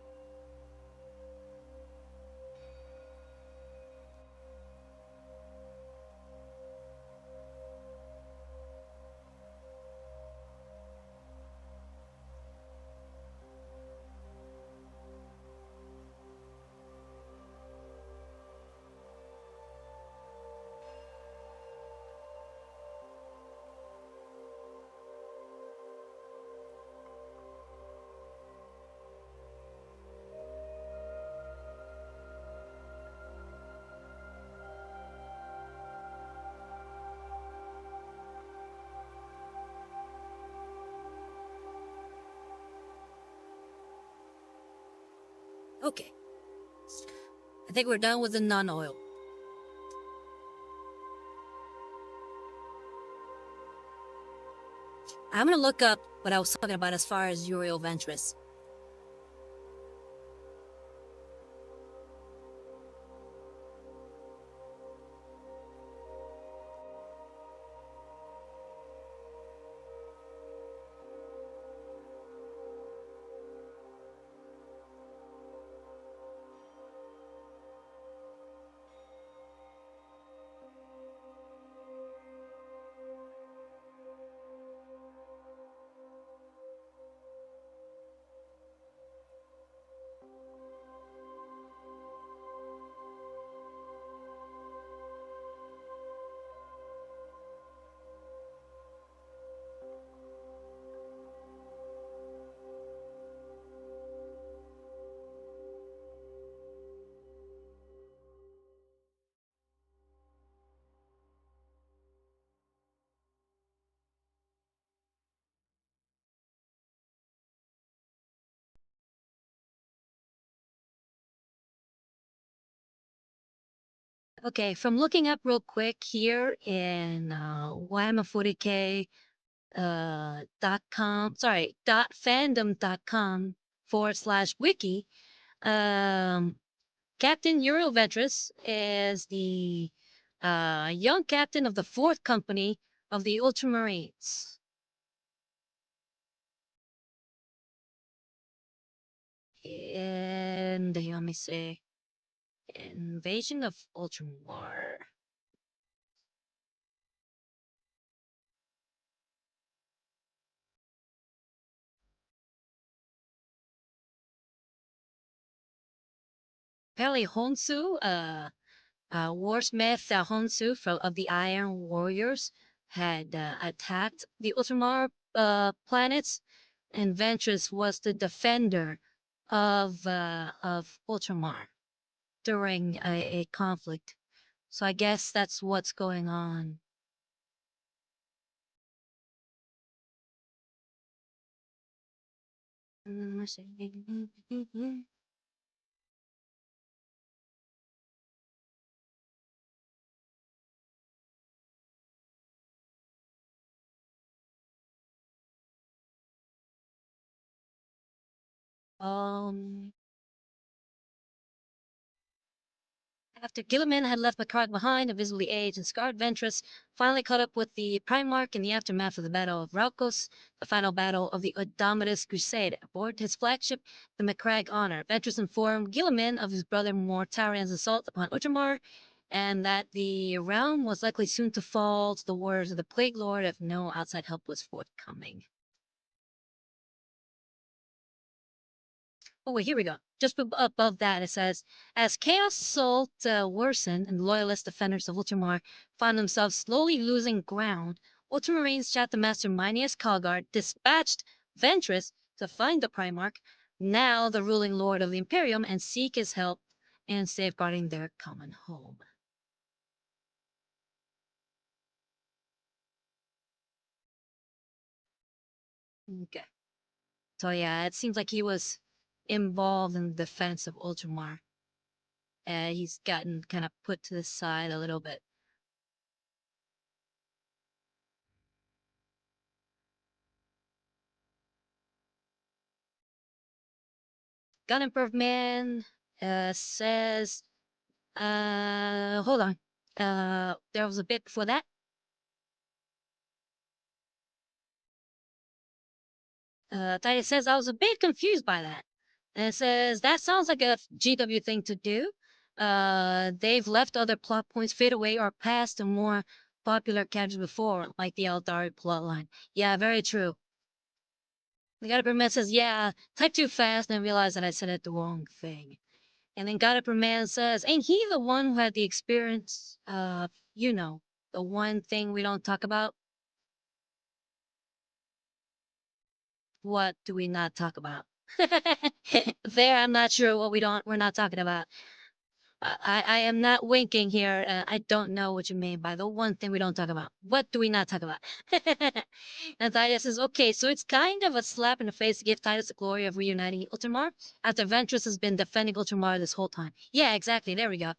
[SPEAKER 2] Okay. I think we're done with the non-oil. I'm gonna look up what I was talking about as far as Uriel Ventris. Okay, from looking up real quick here in Whamma40k dot fandom.com/wiki, Captain Euroventris is the young captain of the 4th Company of the Ultramarines. And let me say, Invasion of Ultramar. Apparently, Honsu, Warsmith Honsu of the Iron Warriors had attacked the Ultramar planets, and Ventress was the defender of Ultramar during a conflict. So I guess that's what's going on. Um, After Gilliman had left Macquarie behind, a visibly aged and scarred Ventress finally caught up with the Primarch in the aftermath of the Battle of Raucos, the final battle of the Odomitus Crusade. Aboard his flagship, the Macragge Honor, Ventress informed Gilliman of his brother Mortarian's assault upon Utramar, and that the realm was likely soon to fall to the warriors of the Plague Lord if no outside help was forthcoming. Oh, wait, here we go. Just above that, it says, as chaos assault worsened and loyalist defenders of Ultramar found themselves slowly losing ground, Ultramarines Chapter Master Minius Kalgard dispatched Ventress to find the Primarch, now the ruling lord of the Imperium, and seek his help in safeguarding their common home. Okay. So yeah, it seems like he was involved in the defense of Ultramar. He's gotten kind of put to the side a little bit. Gun Improvement says, hold on. There was a bit before that. Titus says, I was a bit confused by that. And it says, that sounds like a GW thing to do. They've left other plot points fade away or passed to more popular characters before, like the Eldari plotline. Yeah, very true. The God Improvement says, yeah, type too fast and realized that I said it the wrong thing. And then God Upper Man says, ain't he the one who had the experience of, the one thing we don't talk about? What do we not talk about? There, I'm not sure what we're not talking about. I am not winking here. I don't know what you mean by the one thing we don't talk about. What do we not talk about? And Titus says, okay, so it's kind of a slap in the face to give Titus the glory of reuniting Ultramar after Ventress has been defending Ultramar this whole time. Yeah, exactly. There we go.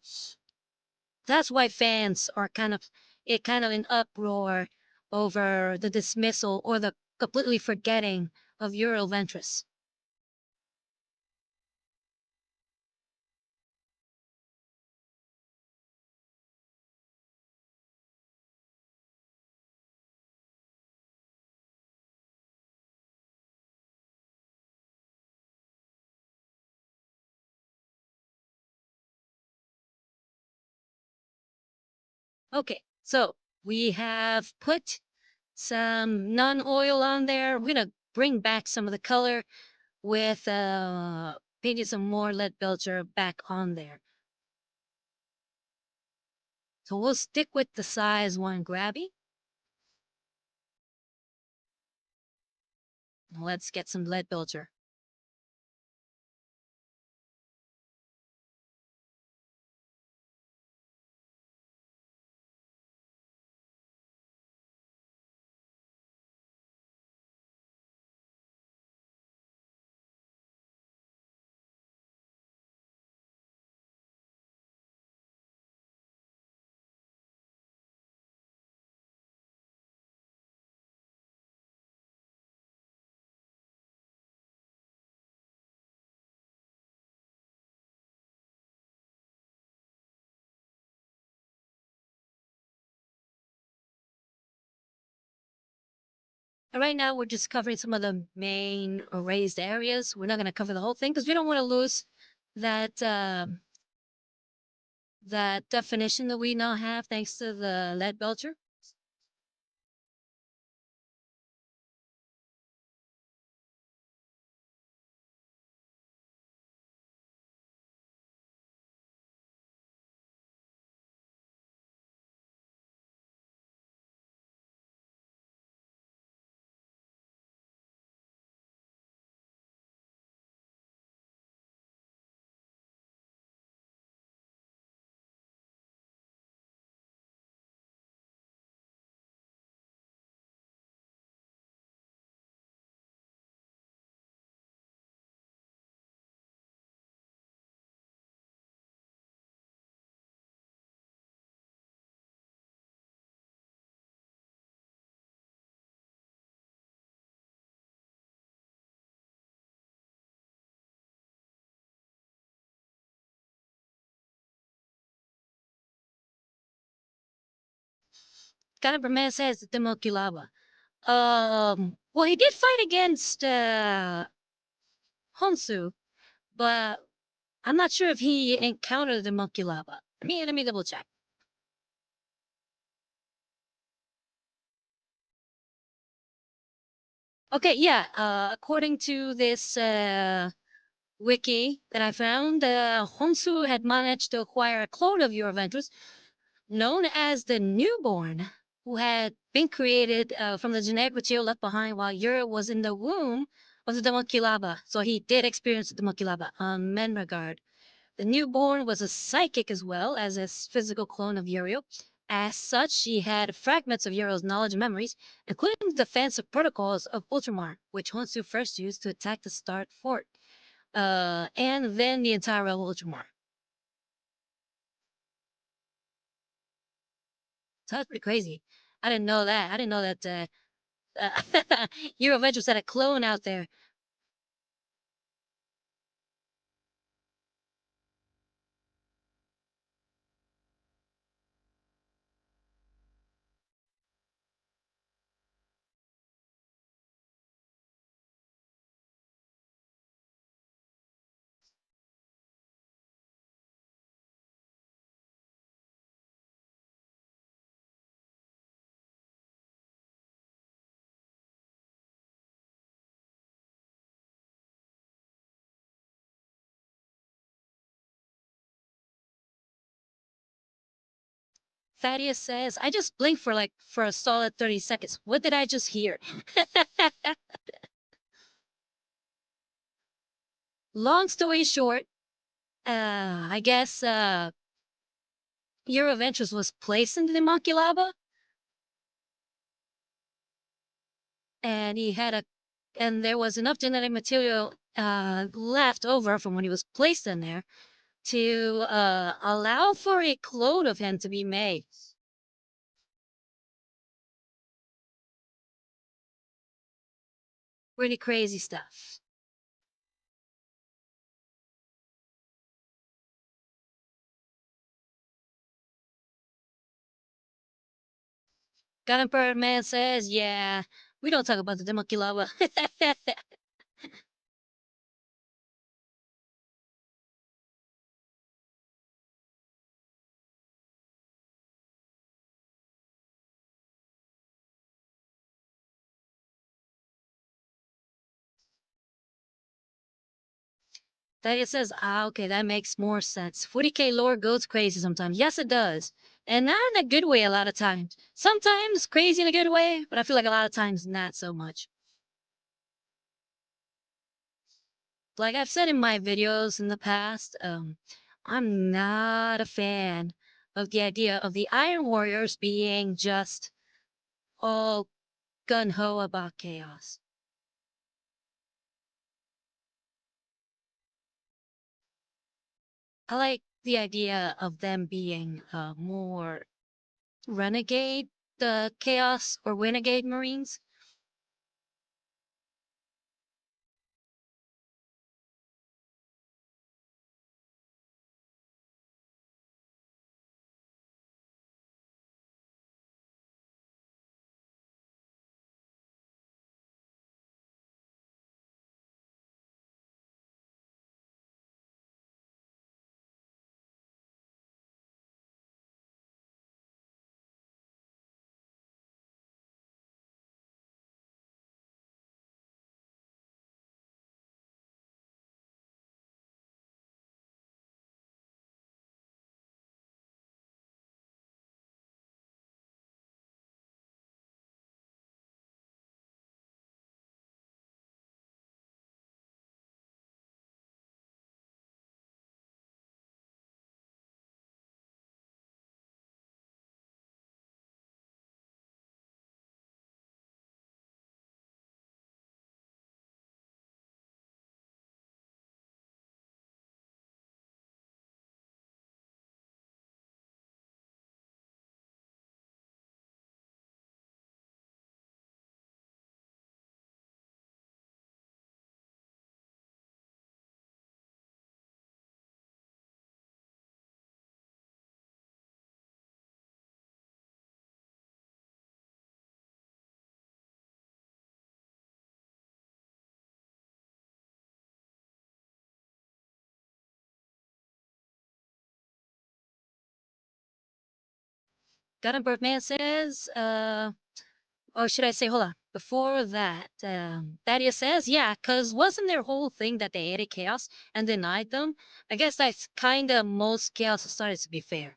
[SPEAKER 2] That's why fans are kind of in uproar over the dismissal or the completely forgetting of Euro Ventress. Okay, so we have put some non-oil on there. We're gonna bring back some of the color with painting some more lead belcher back on there. So we'll stick with the size 1 grabby. Let's get some lead belcher. And right now we're just covering some of the main raised areas. We're not gonna cover the whole thing because we don't want to lose that that definition that we now have thanks to the lead belcher. Caliber says the Demokilava. Well, he did fight against Honsu, but I'm not sure if he encountered the monkey lava. Let me double check. Okay, yeah. According to this wiki that I found, Honsu had managed to acquire a clone of your Ventress known as the Newborn, who had been created from the genetic material left behind while Yura was in the womb of the Demokilava. So he did experience the Demokilava on men regard. The newborn was a psychic as well as a physical clone of Uriel. As such, she had fragments of Uriel's knowledge and memories, including the defensive protocols of Ultramar, which Honsu first used to attack the Start Fort, and then the entire realm of Ultramar. So that's pretty crazy. I didn't know that. I didn't know that Euro Ventures had a clone out there. Thaddeus says, I just blinked for a solid 30 seconds. What did I just hear? Long story short, I guess Hero Ventures was placed into the monkey lava, and he had a, and there was enough genetic material left over from when he was placed in there to allow for a clone of him to be made. Pretty crazy stuff. Gunnery Man says, yeah, we don't talk about the monkey lava. That it says, okay, that makes more sense. 40k lore goes crazy sometimes. Yes, it does. And not in a good way a lot of times. Sometimes crazy in a good way, but I feel like a lot of times not so much. Like I've said in my videos in the past, I'm not a fan of the idea of the Iron Warriors being just all gun-ho about chaos. I like the idea of them being more renegade, the chaos or renegade Marines. Gunnery Man says, or should I say, hold on. Before that, Thaddeus says, yeah, because wasn't their whole thing that they hated chaos and denied them? I guess that's kind of most chaos started, to be fair.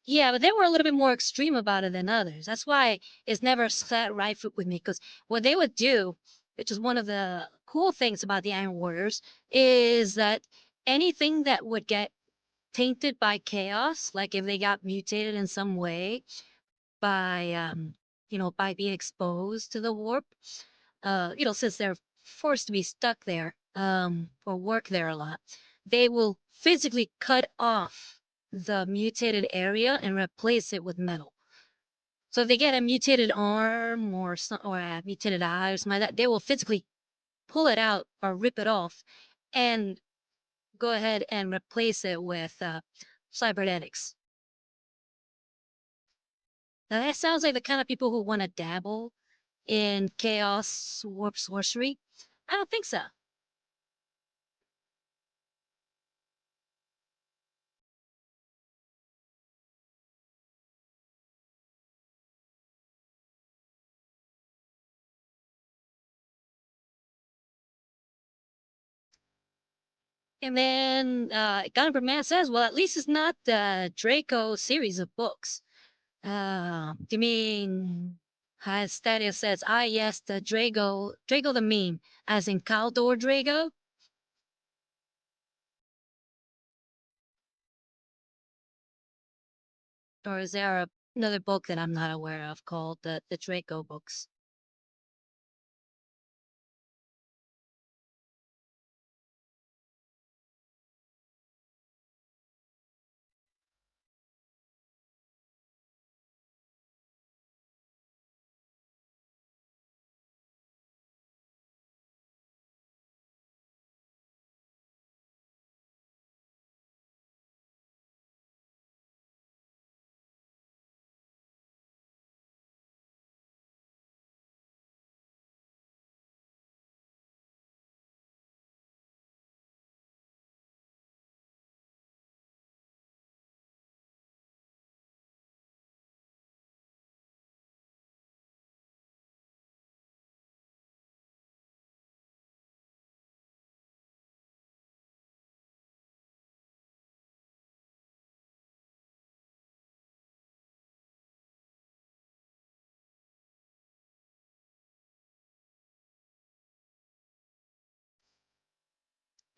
[SPEAKER 2] Yeah, but they were a little bit more extreme about it than others. That's why it's never sat right with me, because what they would do, which is one of the cool things about the Iron Warriors, is that anything that would get tainted by chaos, like if they got mutated in some way, by by being exposed to the warp, since they're forced to be stuck there or work there a lot, they will physically cut off the mutated area and replace it with metal. So if they get a mutated arm or a mutated eye or something like that, they will physically pull it out or rip it off and go ahead and replace it with cybernetics. Now that sounds like the kind of people who want to dabble in chaos warp sorcery. I don't think so. And then Gunnery Man says, well, at least it's not the Draco series of books. You mean, as Stadia says, ah, yes, the Drago the meme, as in Caldor Drago? Or is there another book that I'm not aware of called the Draco books?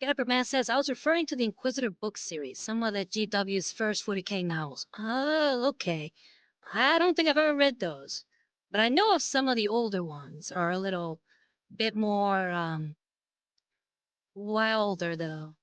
[SPEAKER 2] Gabberman says, I was referring to the Inquisitor book series, some of the GW's first 40K novels. Oh, okay. I don't think I've ever read those. But I know of some of the older ones are a little bit more wilder though.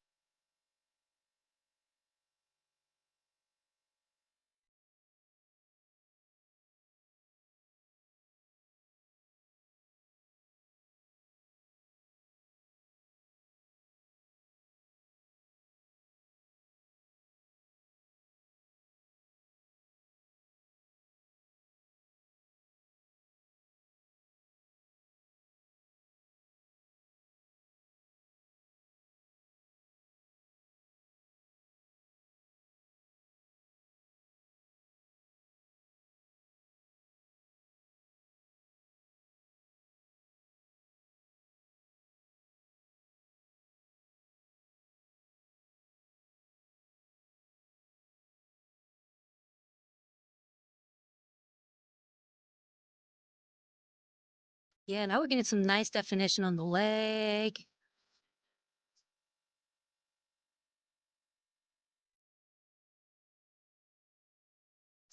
[SPEAKER 2] Yeah, now we're getting some nice definition on the leg.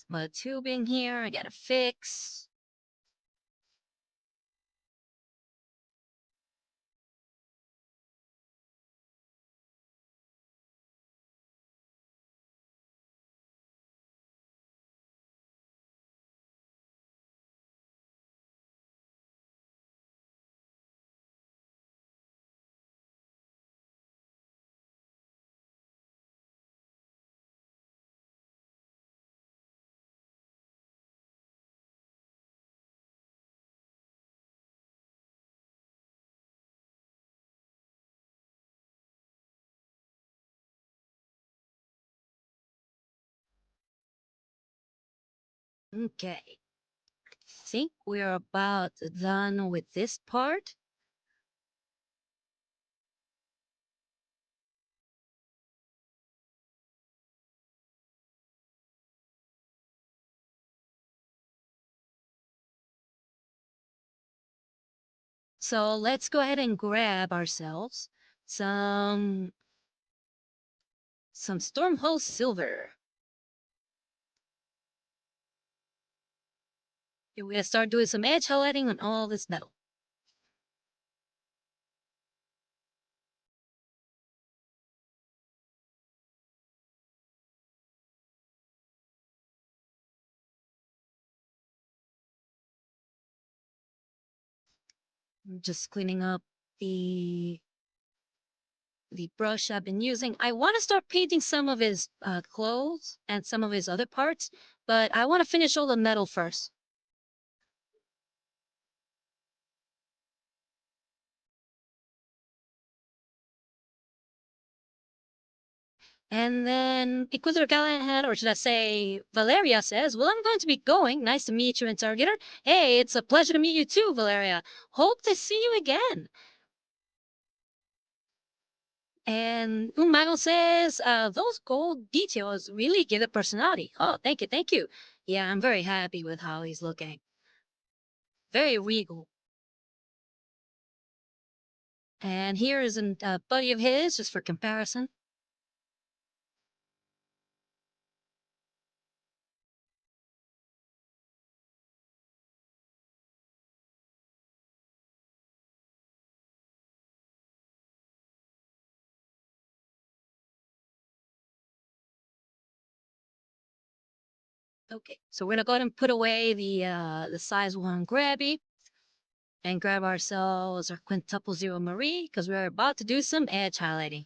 [SPEAKER 2] Some tubing here, I gotta fix. Okay. Think we're about done with this part. So let's go ahead and grab ourselves some Stormhull silver. We're gonna start doing some edge highlighting on all this metal. I'm just cleaning up the brush I've been using. I want to start painting some of his clothes and some of his other parts, but I want to finish all the metal first. And then Inquisitor Galahad, or should I say Valeria, says, well, I'm going to be going. Nice to meet you, Interrogator. Hey, it's a pleasure to meet you too, Valeria. Hope to see you again. And Umago says, those gold details really give it personality. Oh, thank you, thank you. Yeah, I'm very happy with how he's looking. Very regal. And here is a buddy of his, just for comparison. Okay, so we're gonna go ahead and put away the size 1 grabby and grab ourselves our quintuple zero Marie because we're about to do some edge highlighting.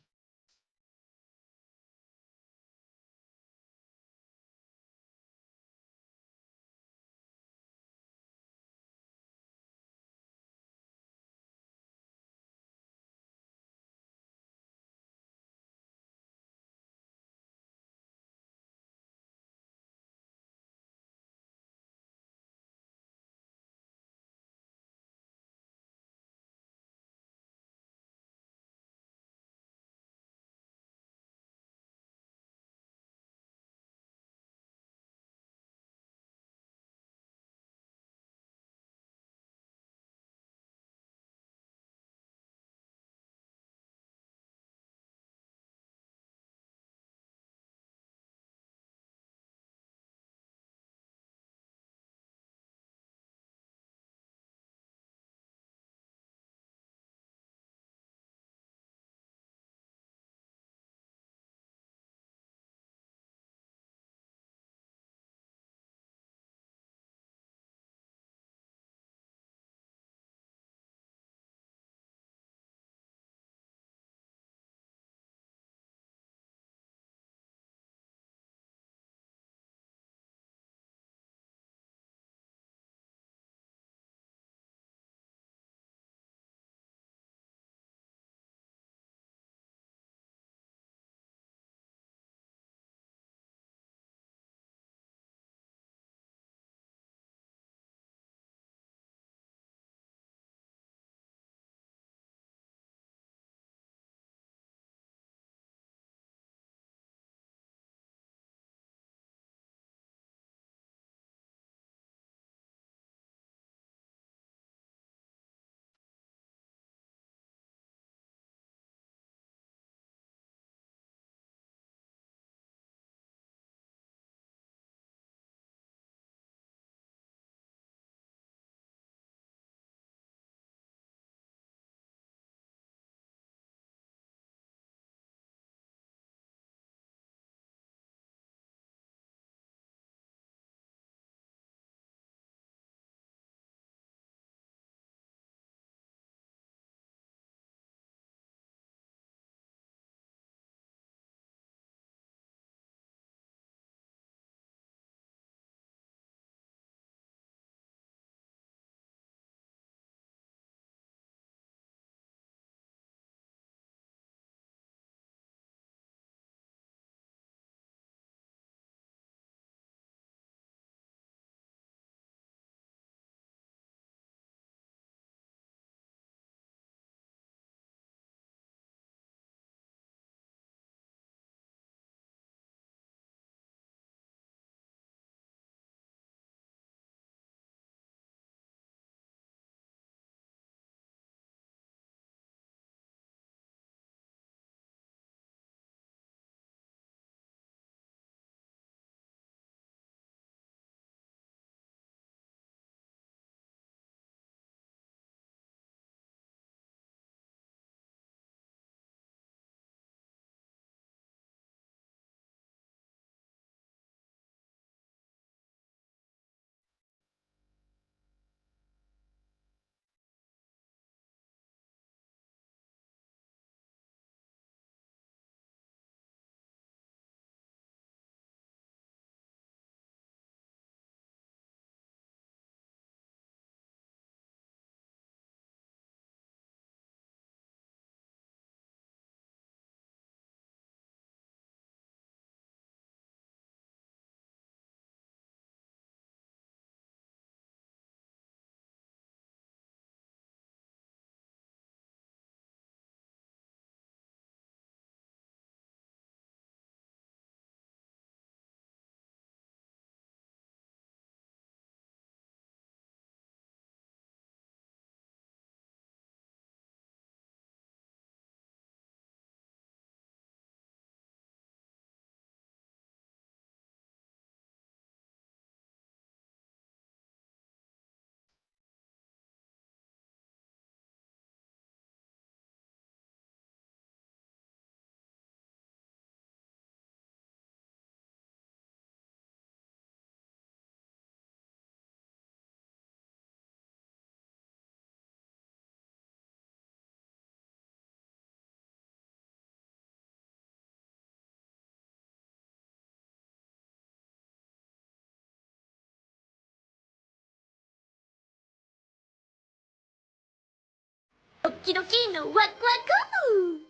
[SPEAKER 3] キドキのワクワク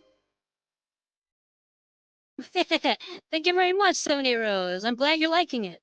[SPEAKER 2] Thank you very much, 70 Rose. I'm glad you're liking it.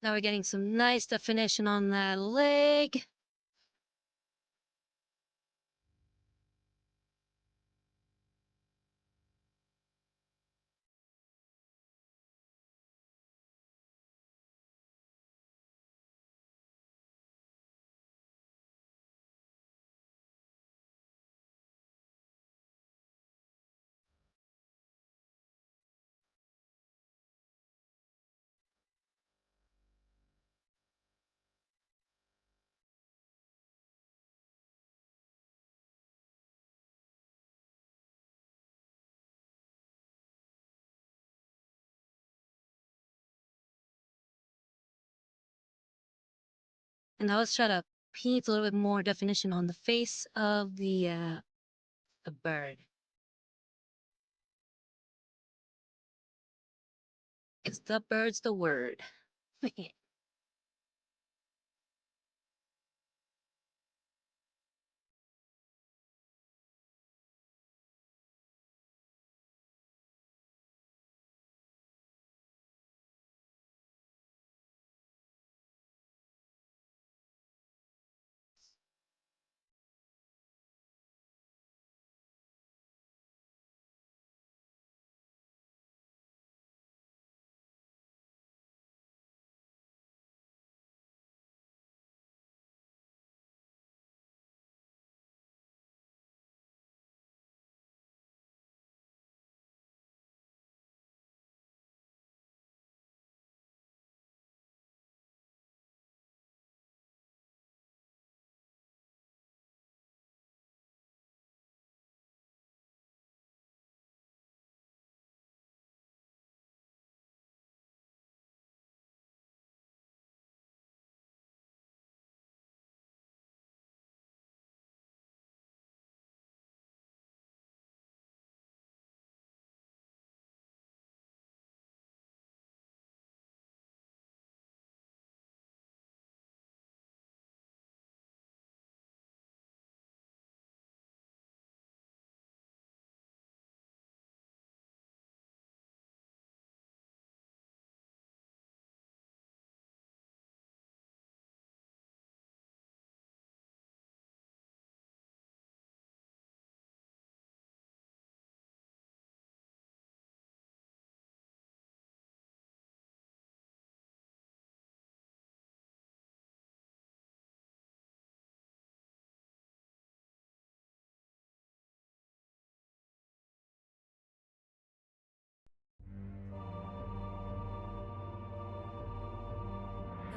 [SPEAKER 2] Now we're getting some nice definition on that leg. And now let's try to paint a little bit more definition on the face of the bird. It's the bird's the word.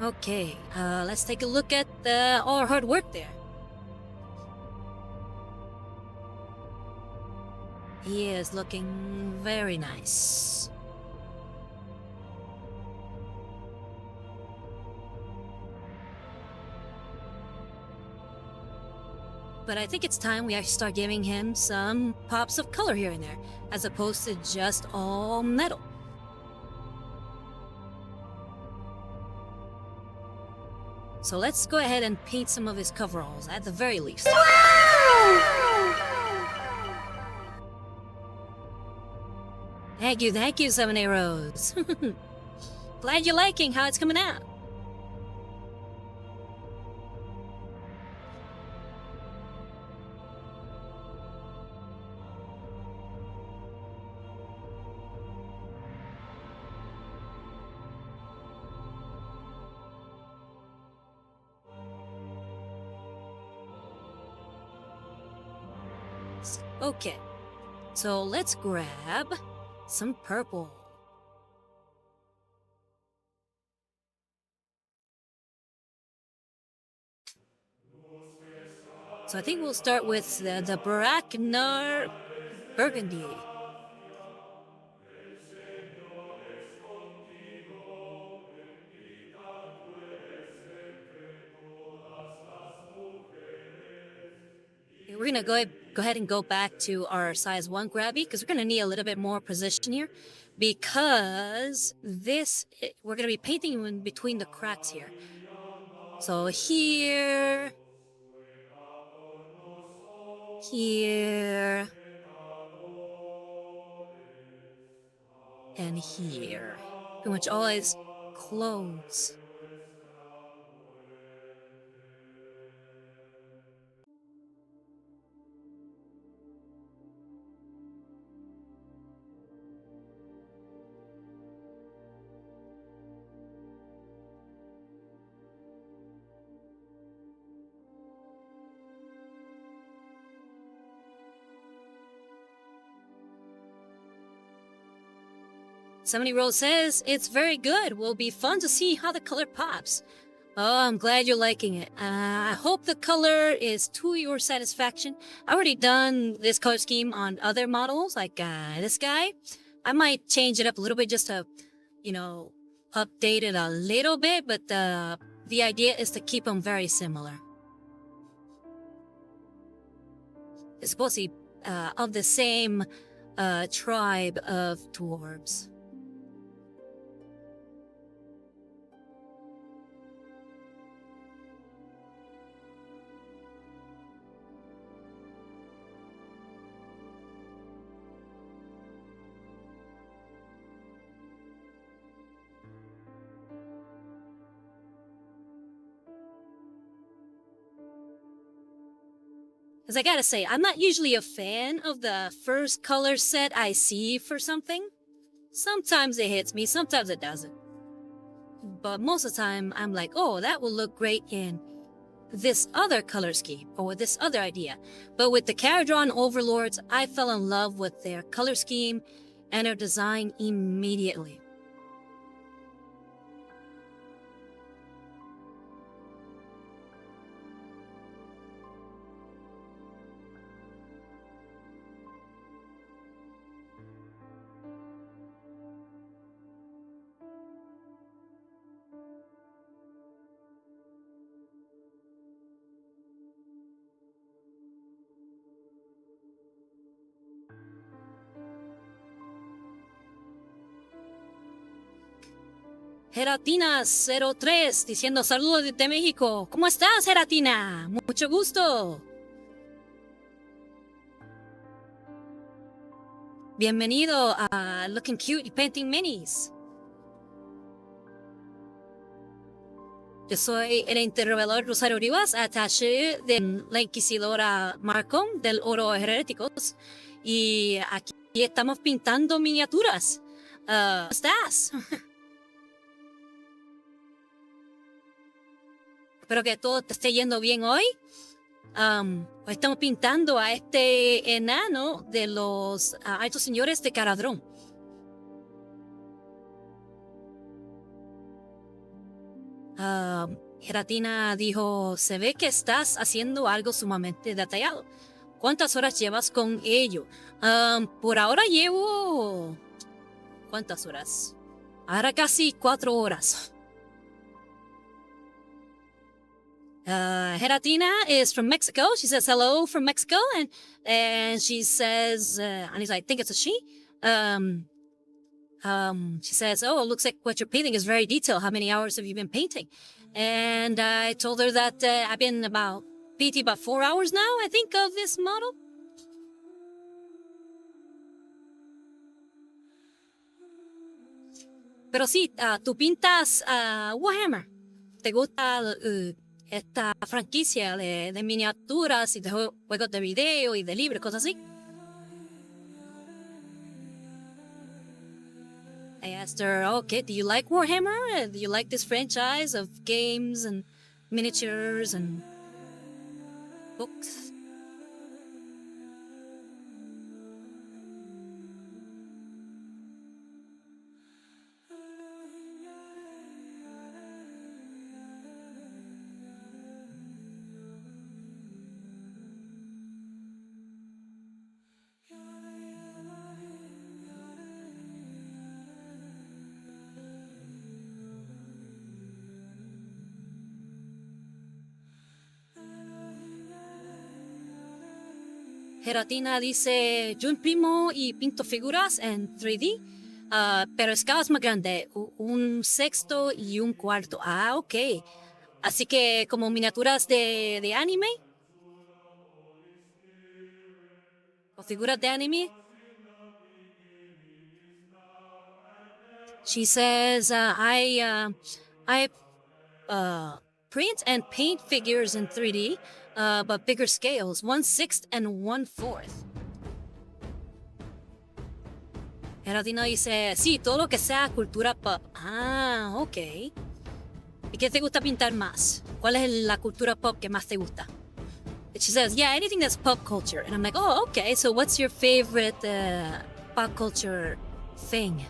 [SPEAKER 2] Okay, let's take a look at all our hard work there. He is looking very nice. But I think it's time we actually start giving him some pops of color here and there, as opposed to just all metal. So let's go ahead and paint some of his coveralls, at the very least. Thank you, 7 Arrows. Glad you're liking how it's coming out. Okay, so let's grab some purple. So I think we'll start with the Brackner Burgundy. We're gonna go ahead and go back to our size 1 grabby because we're gonna need a little bit more precision here because we're gonna be painting in between the cracks here. So here, here, and here. Pretty much all his clothes. Somebody wrote says, it's very good. Will be fun to see how the color pops. Oh, I'm glad you're liking it. I hope the color is to your satisfaction. I already done this color scheme on other models, like this guy. I might change it up a little bit just to, update it a little bit, but the idea is to keep them very similar. It's supposed to be of the same tribe of dwarves. Because I gotta say, I'm not usually a fan of the first color set I see for something. Sometimes it hits me, sometimes it doesn't. But most of the time, I'm like, oh, that will look great in this other color scheme or with this other idea. But with the Caradron Overlords, I fell in love with their color scheme and their design immediately. Geratina03 diciendo saludos desde México. ¿Cómo estás, Geratina? Mucho gusto. Bienvenido a Looking Cute y Painting Minis. Yo soy el interrogador Rosario Rivas, attaché de la Inquisidora Marcom del Oro Heréticos. Y aquí estamos pintando miniaturas. ¿Cómo estás? Espero que todo te esté yendo bien hoy. Hoy estamos pintando a este enano de los altos señores de Caradrón. Geratina dijo, se ve que estás haciendo algo sumamente detallado. ¿Cuántas horas llevas con ello? Por ahora llevo... ¿Cuántas horas? Ahora casi 4 horas. Geratina is from Mexico. She says hello from Mexico, and she says, and he's like, I think it's a she. She says, oh, it looks like what you're painting is very detailed. How many hours have you been painting? And I told her that I've been painting about 4 hours now, I think, of this model. Pero sí, tú pintas Warhammer. ¿Te gusta esta franquicia de miniaturas y de juegos de video y de libros, cosas así? I asked her, okay, do you like Warhammer? Do you like this franchise of games and miniatures and books? Geratina dice, yo imprimo y pinto figuras en 3D, pero escalas más grande, un sexto y un cuarto. Ah, ok. Así que como miniaturas de anime o figuras de anime. She says, I print and paint figures in 3D, but bigger scales, 1/6 and 1/4. Geratina dice, sí, todo lo que sea cultura pop. Ah, ok. ¿Y qué te gusta pintar más? ¿Cuál es la cultura pop que más te gusta? And she says, yeah, anything that's pop culture. And I'm like, oh, okay. So what's your favorite pop culture thing?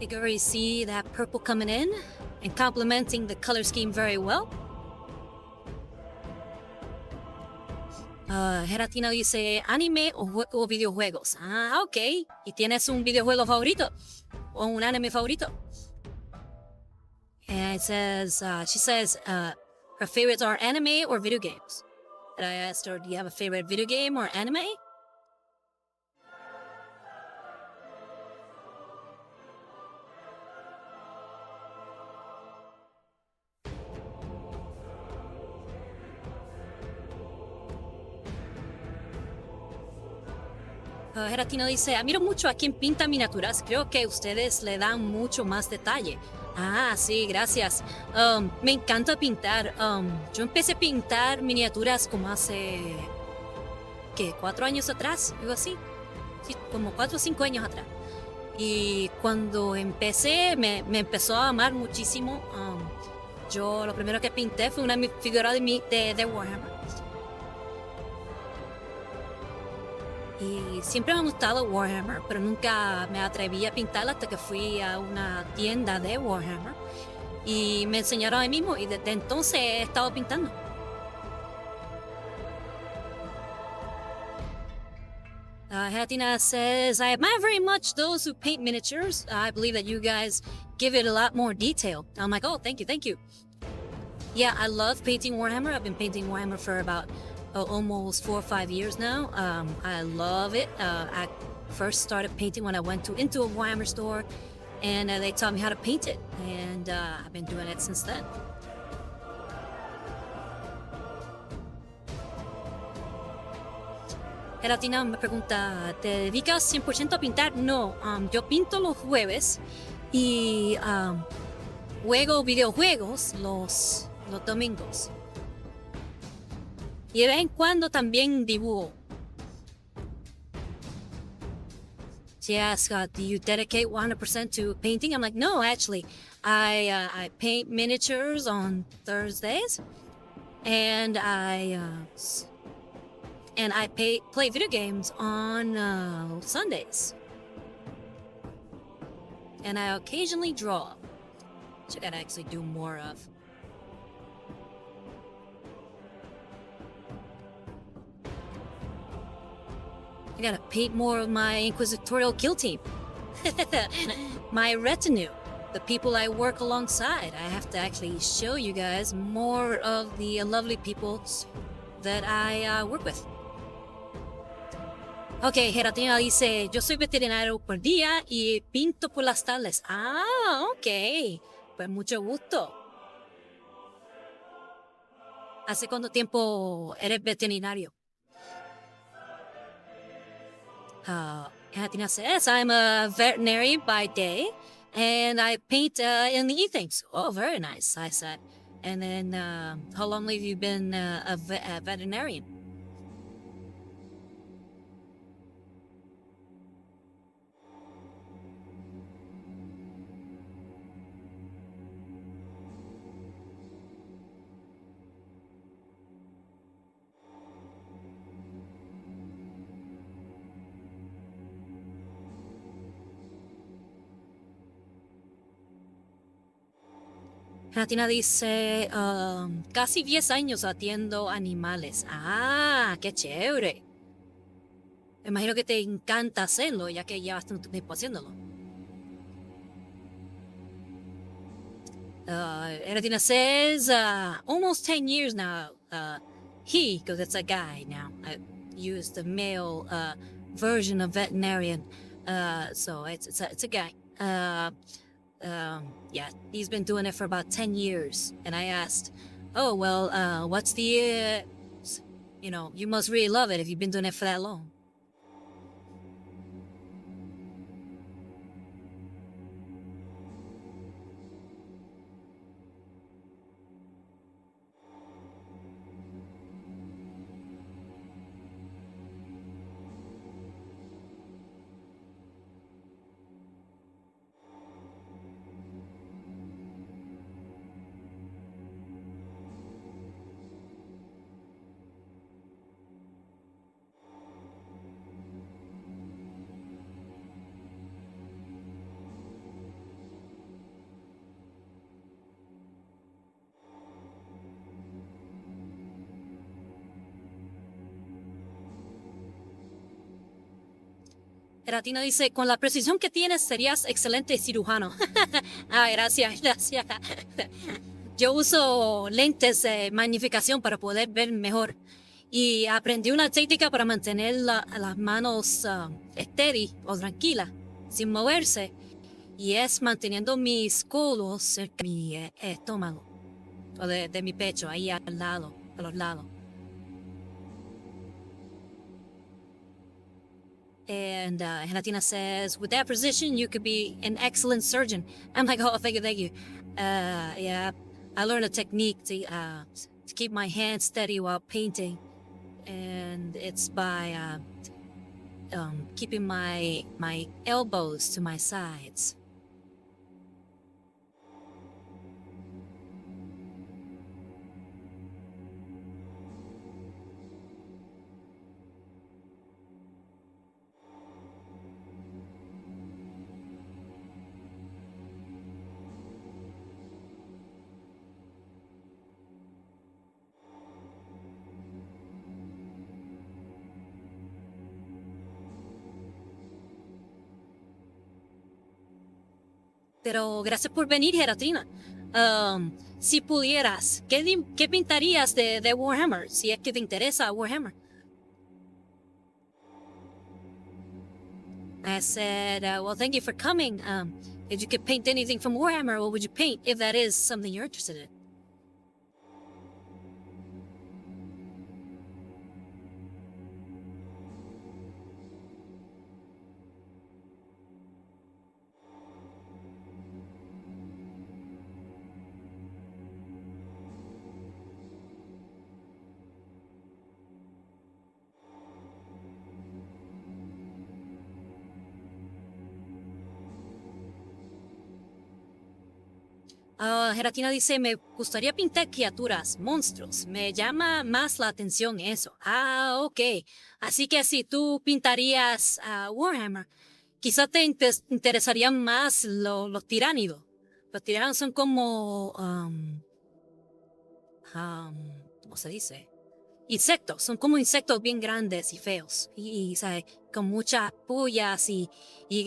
[SPEAKER 2] You can already see that purple coming in and complementing the color scheme very well. Geratina dice anime o videojuegos. Ah, ok. ¿Y tienes un videojuego favorito? ¿O un anime favorito? And it says, she says her favorites are anime or video games. And I asked her, do you have a favorite video game or anime? Geratino dice, admiro mucho a quien pinta miniaturas, creo que ustedes le dan mucho más detalle. Ah, sí, gracias. Me encanta pintar. Yo empecé a pintar miniaturas como hace, ¿qué? 4 años atrás, algo así. Sí, como 4 o 5 años atrás. Y cuando empecé, me empezó a amar muchísimo. Yo lo primero que pinté fue una figura de Warhammer. Y siempre me ha gustado Warhammer, pero nunca me atreví a pintarla hasta que fui a una tienda de Warhammer y me enseñaron ahí mismo y desde entonces he estado pintando. Hatina says, I admire very much those who paint miniatures. I believe that you guys give it a lot more detail. I'm like, oh, thank you, thank you. Yeah, I love painting Warhammer. I've been painting Warhammer for about almost 4 or 5 years now. I love it. I first started painting when I went into a Warhammer store, and they taught me how to paint it, and I've been doing it since then. Geratina me pregunta, ¿te dedicas 100% a pintar? No, yo pinto los jueves y juego videojuegos los domingos. Y de vez en cuando también dibujo. She asks, do you dedicate 100% to painting? I'm like, no, actually. I paint miniatures on Thursdays, and I play video games on Sundays. And I occasionally draw, which I gotta actually do more of. I gotta paint more of my inquisitorial kill team. My retinue, the people I work alongside. I have to actually show you guys more of the lovely people that I work with. Ok, Geratina dice, yo soy veterinario por día y pinto por las tardes. Ah, ok. Pues mucho gusto. ¿Hace cuánto tiempo eres veterinario? Geratina says, I'm a veterinarian by day, and I paint in the evenings. Oh, very nice, I said. And then, how long have you been a veterinarian? Gelatina dice, casi 10 años atiendo animales. Ah, qué chévere. Me imagino que te encanta hacerlo, ya que llevas tanto tiempo haciéndolo. Gelatina says, almost 10 years now. He, because it's a guy now. I use the male version of veterinarian. So it's a guy. Yeah, he's been doing it for about 10 years. And I asked, oh, well, what's the, you must really love it if you've been doing it for that long. Gelatina dice, con la precisión que tienes serías excelente cirujano. Ah, gracias, gracias. Yo uso lentes de magnificación para poder ver mejor. Y aprendí una técnica para mantener las manos steady o tranquilas, sin moverse. Y es manteniendo mis codos cerca de mi estómago. O de mi pecho, ahí al lado, a los lados. And Gelatina says, with that precision, you could be an excellent surgeon. I'm like, oh, thank you, thank you. Yeah, I learned a technique to keep my hands steady while painting. And it's by keeping my elbows to my sides. Pero gracias por venir, Gelatina. Si pudieras, ¿qué pintarías de Warhammer? Si es que te interesa Warhammer. I said, well, thank you for coming. If you could paint anything from Warhammer, what would you paint if that is something you're interested in? Gelatina dice, me gustaría pintar criaturas, monstruos. Me llama más la atención eso. Ah, ok. Así que si tú pintarías Warhammer, quizá te interesarían más los tiránidos. Los tiránidos son como... ¿cómo se dice? Insectos. Son como insectos bien grandes y feos. Y ¿sabes? Con muchas pullas y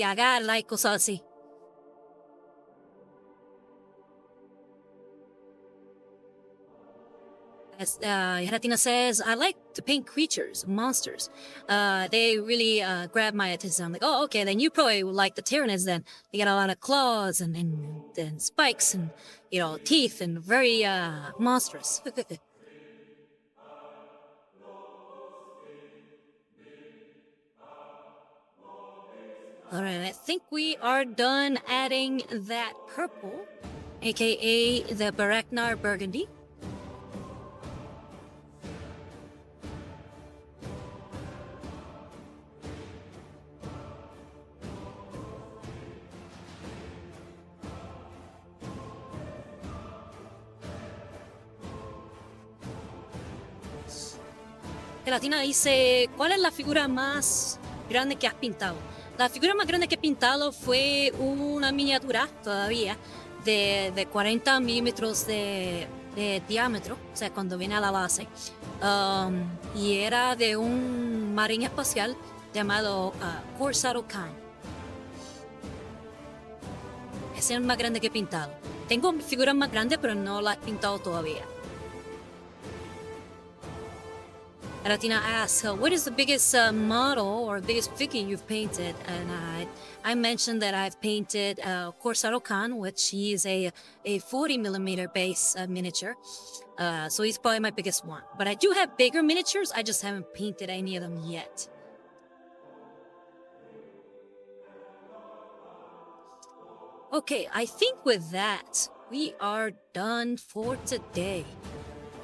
[SPEAKER 2] agarras y cosas así. Gelatina says, I like to paint creatures, monsters. They really grab my attention. I'm like, oh, okay, then you probably would like the Tyranids then. They got a lot of claws and spikes and, teeth and very monstrous. Alright, I think we are done adding that purple, aka the Baraknar Burgundy. Gelatina dice, ¿cuál es la figura más grande que has pintado? La figura más grande que he pintado fue una miniatura todavía de 40 milímetros de diámetro, o sea, cuando viene a la base. Y era de un marín espacial llamado Chords. Ese es el más grande que he pintado. Tengo figuras más grandes, pero no las he pintado todavía. Ratina asks, what is the biggest model or biggest figure you've painted? And I mentioned that I've painted Chords, which he is a 40 millimeter base miniature. So he's probably my biggest one. But I do have bigger miniatures, I just haven't painted any of them yet. Okay, I think with that, we are done for today.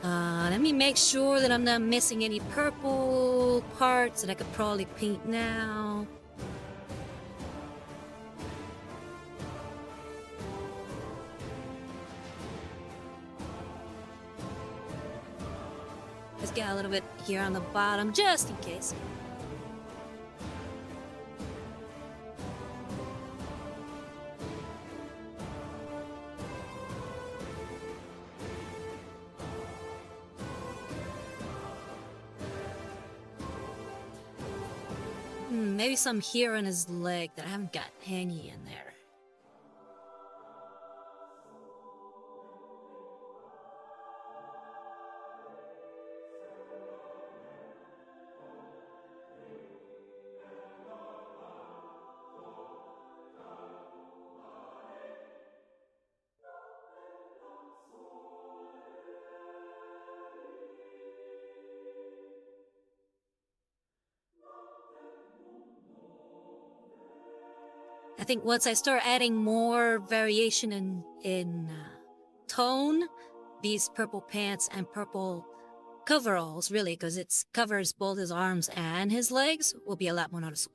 [SPEAKER 2] Let me make sure that I'm not missing any purple parts that I could probably paint now. Let's get a little bit here on the bottom, just in case. Maybe some here on his leg that I haven't got any in there. I think once I start adding more variation in tone, these purple pants and purple coveralls, really, because it covers both his arms and his legs, will be a lot more noticeable.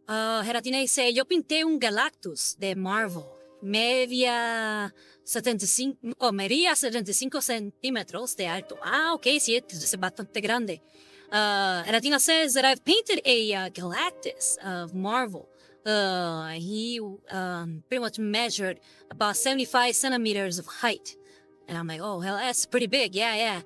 [SPEAKER 2] Geratina dice, yo pinté un Galactus de Marvel. Medía 75 centímetros de alto. Ah, ok, sí, es bastante grande. Geratina says that I've painted a Galactus of Marvel. He pretty much measured about 75 centimeters of height. And I'm like, oh, hell, that's pretty big. Yeah.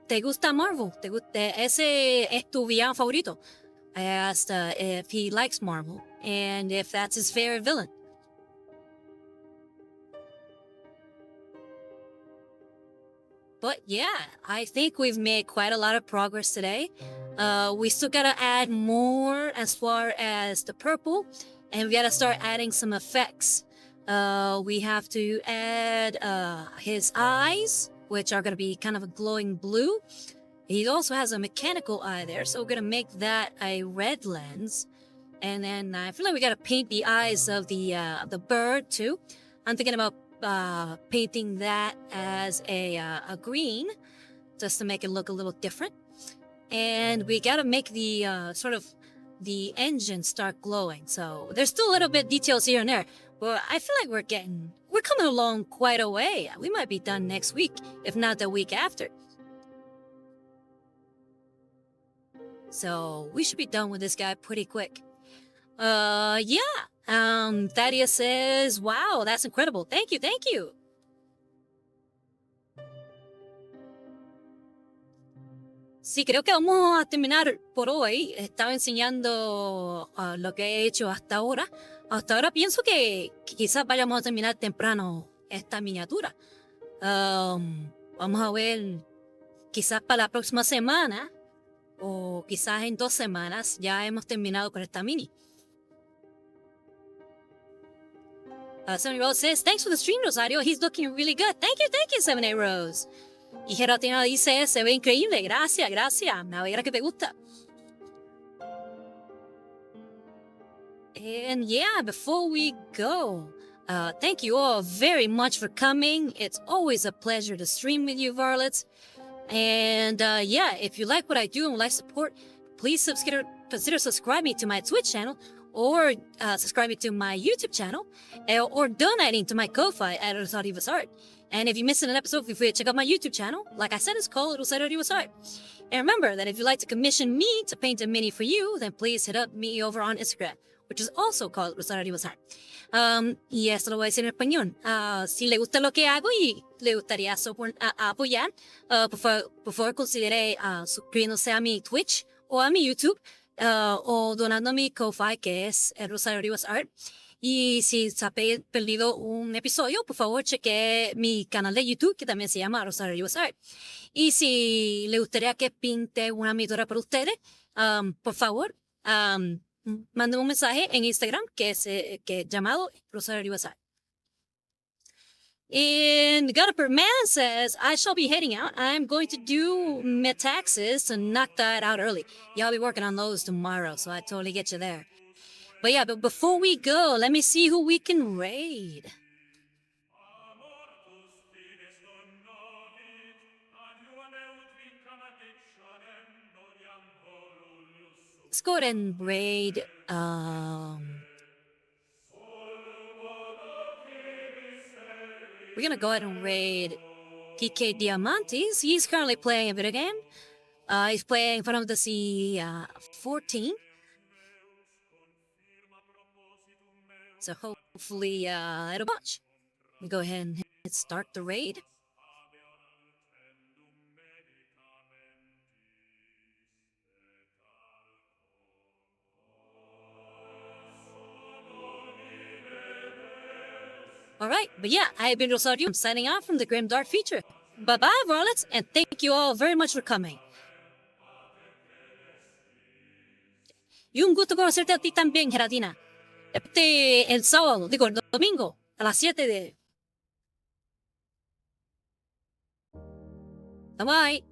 [SPEAKER 2] ¿Te gusta Marvel? Ese es tu villano favorito? I asked if he likes Marvel and if that's his favorite villain. But yeah, I think we've made quite a lot of progress today. We still gotta add more as far as the purple, and we gotta start adding some effects. We have to add his eyes, which are gonna be kind of a glowing blue. He also has a mechanical eye there, so we're gonna make that a red lens. And then I feel like we gotta paint the eyes of the bird too. I'm thinking about painting that as a green, just to make it look a little different. And we gotta make the sort of the engine start glowing. So there's still a little bit details here and there, but I feel like we're coming along quite a way. We might be done next week, if not the week after. So we should be done with this guy pretty quick. Thaddeus says, wow, that's incredible. Thank you. Sí, creo que vamos a terminar por hoy. Estaba enseñando lo que he hecho hasta ahora. Hasta ahora pienso que quizás vayamos a terminar temprano esta miniatura. Vamos a ver, quizás para la próxima semana, o quizás en 2 semanas, ya hemos terminado con esta mini. 78 Rose says, thanks for the stream, Rosario. He's looking really good. Thank you, 78 Rose. Y Geratina dice, se ve increíble. Gracias. Me alegra que te gusta. And yeah, before we go, thank you all very much for coming. It's always a pleasure to stream with you, Varlets. And yeah, if you like what I do and would like support, please consider subscribing to my Twitch channel, or subscribing to my YouTube channel, or donating to my Ko-Fi at Rosario Art. And if you missed an episode, feel free to check out my YouTube channel. Like I said, it's called Rosario was Art. And remember that if you'd like to commission me to paint a mini for you, then please hit up me over on Instagram, which is also called Rosario was Art. Y esto lo voy a decir en español. Si le gusta lo que hago y le gustaría apoyar, por favor considere suscribiéndose a mi Twitch o a mi YouTube o donando a mi Ko-Fi, que es el Rosario was Art. Y si se ha perdido un episodio, por favor cheque mi canal de YouTube, que también se llama Rosario was Art. Y si le gustaría que pinte una miniatura para ustedes, por favor, manden un mensaje en Instagram que es llamado Rosario was Art. And Gutterper Man says, I shall be heading out. I'm going to do metaxes to knock that out early. Yeah, I'll be working on those tomorrow, so I totally get you there. But yeah, but before we go, let me see who we can raid. Let's go ahead and raid, we're gonna go ahead and raid PK Diamantes. He's currently playing a video game. He's playing Final Fantasy 14. So hopefully it'll match. We go ahead and hit start the raid. Alright, but yeah, I've been Rosario. I'm signing off from the Grim Dark Future. Bye-bye, Varlets, and thank you all very much for coming. Y un gusto conocerte a ti también, Geratina. El sábado, digo, el domingo, a las 7 de... Bye-bye.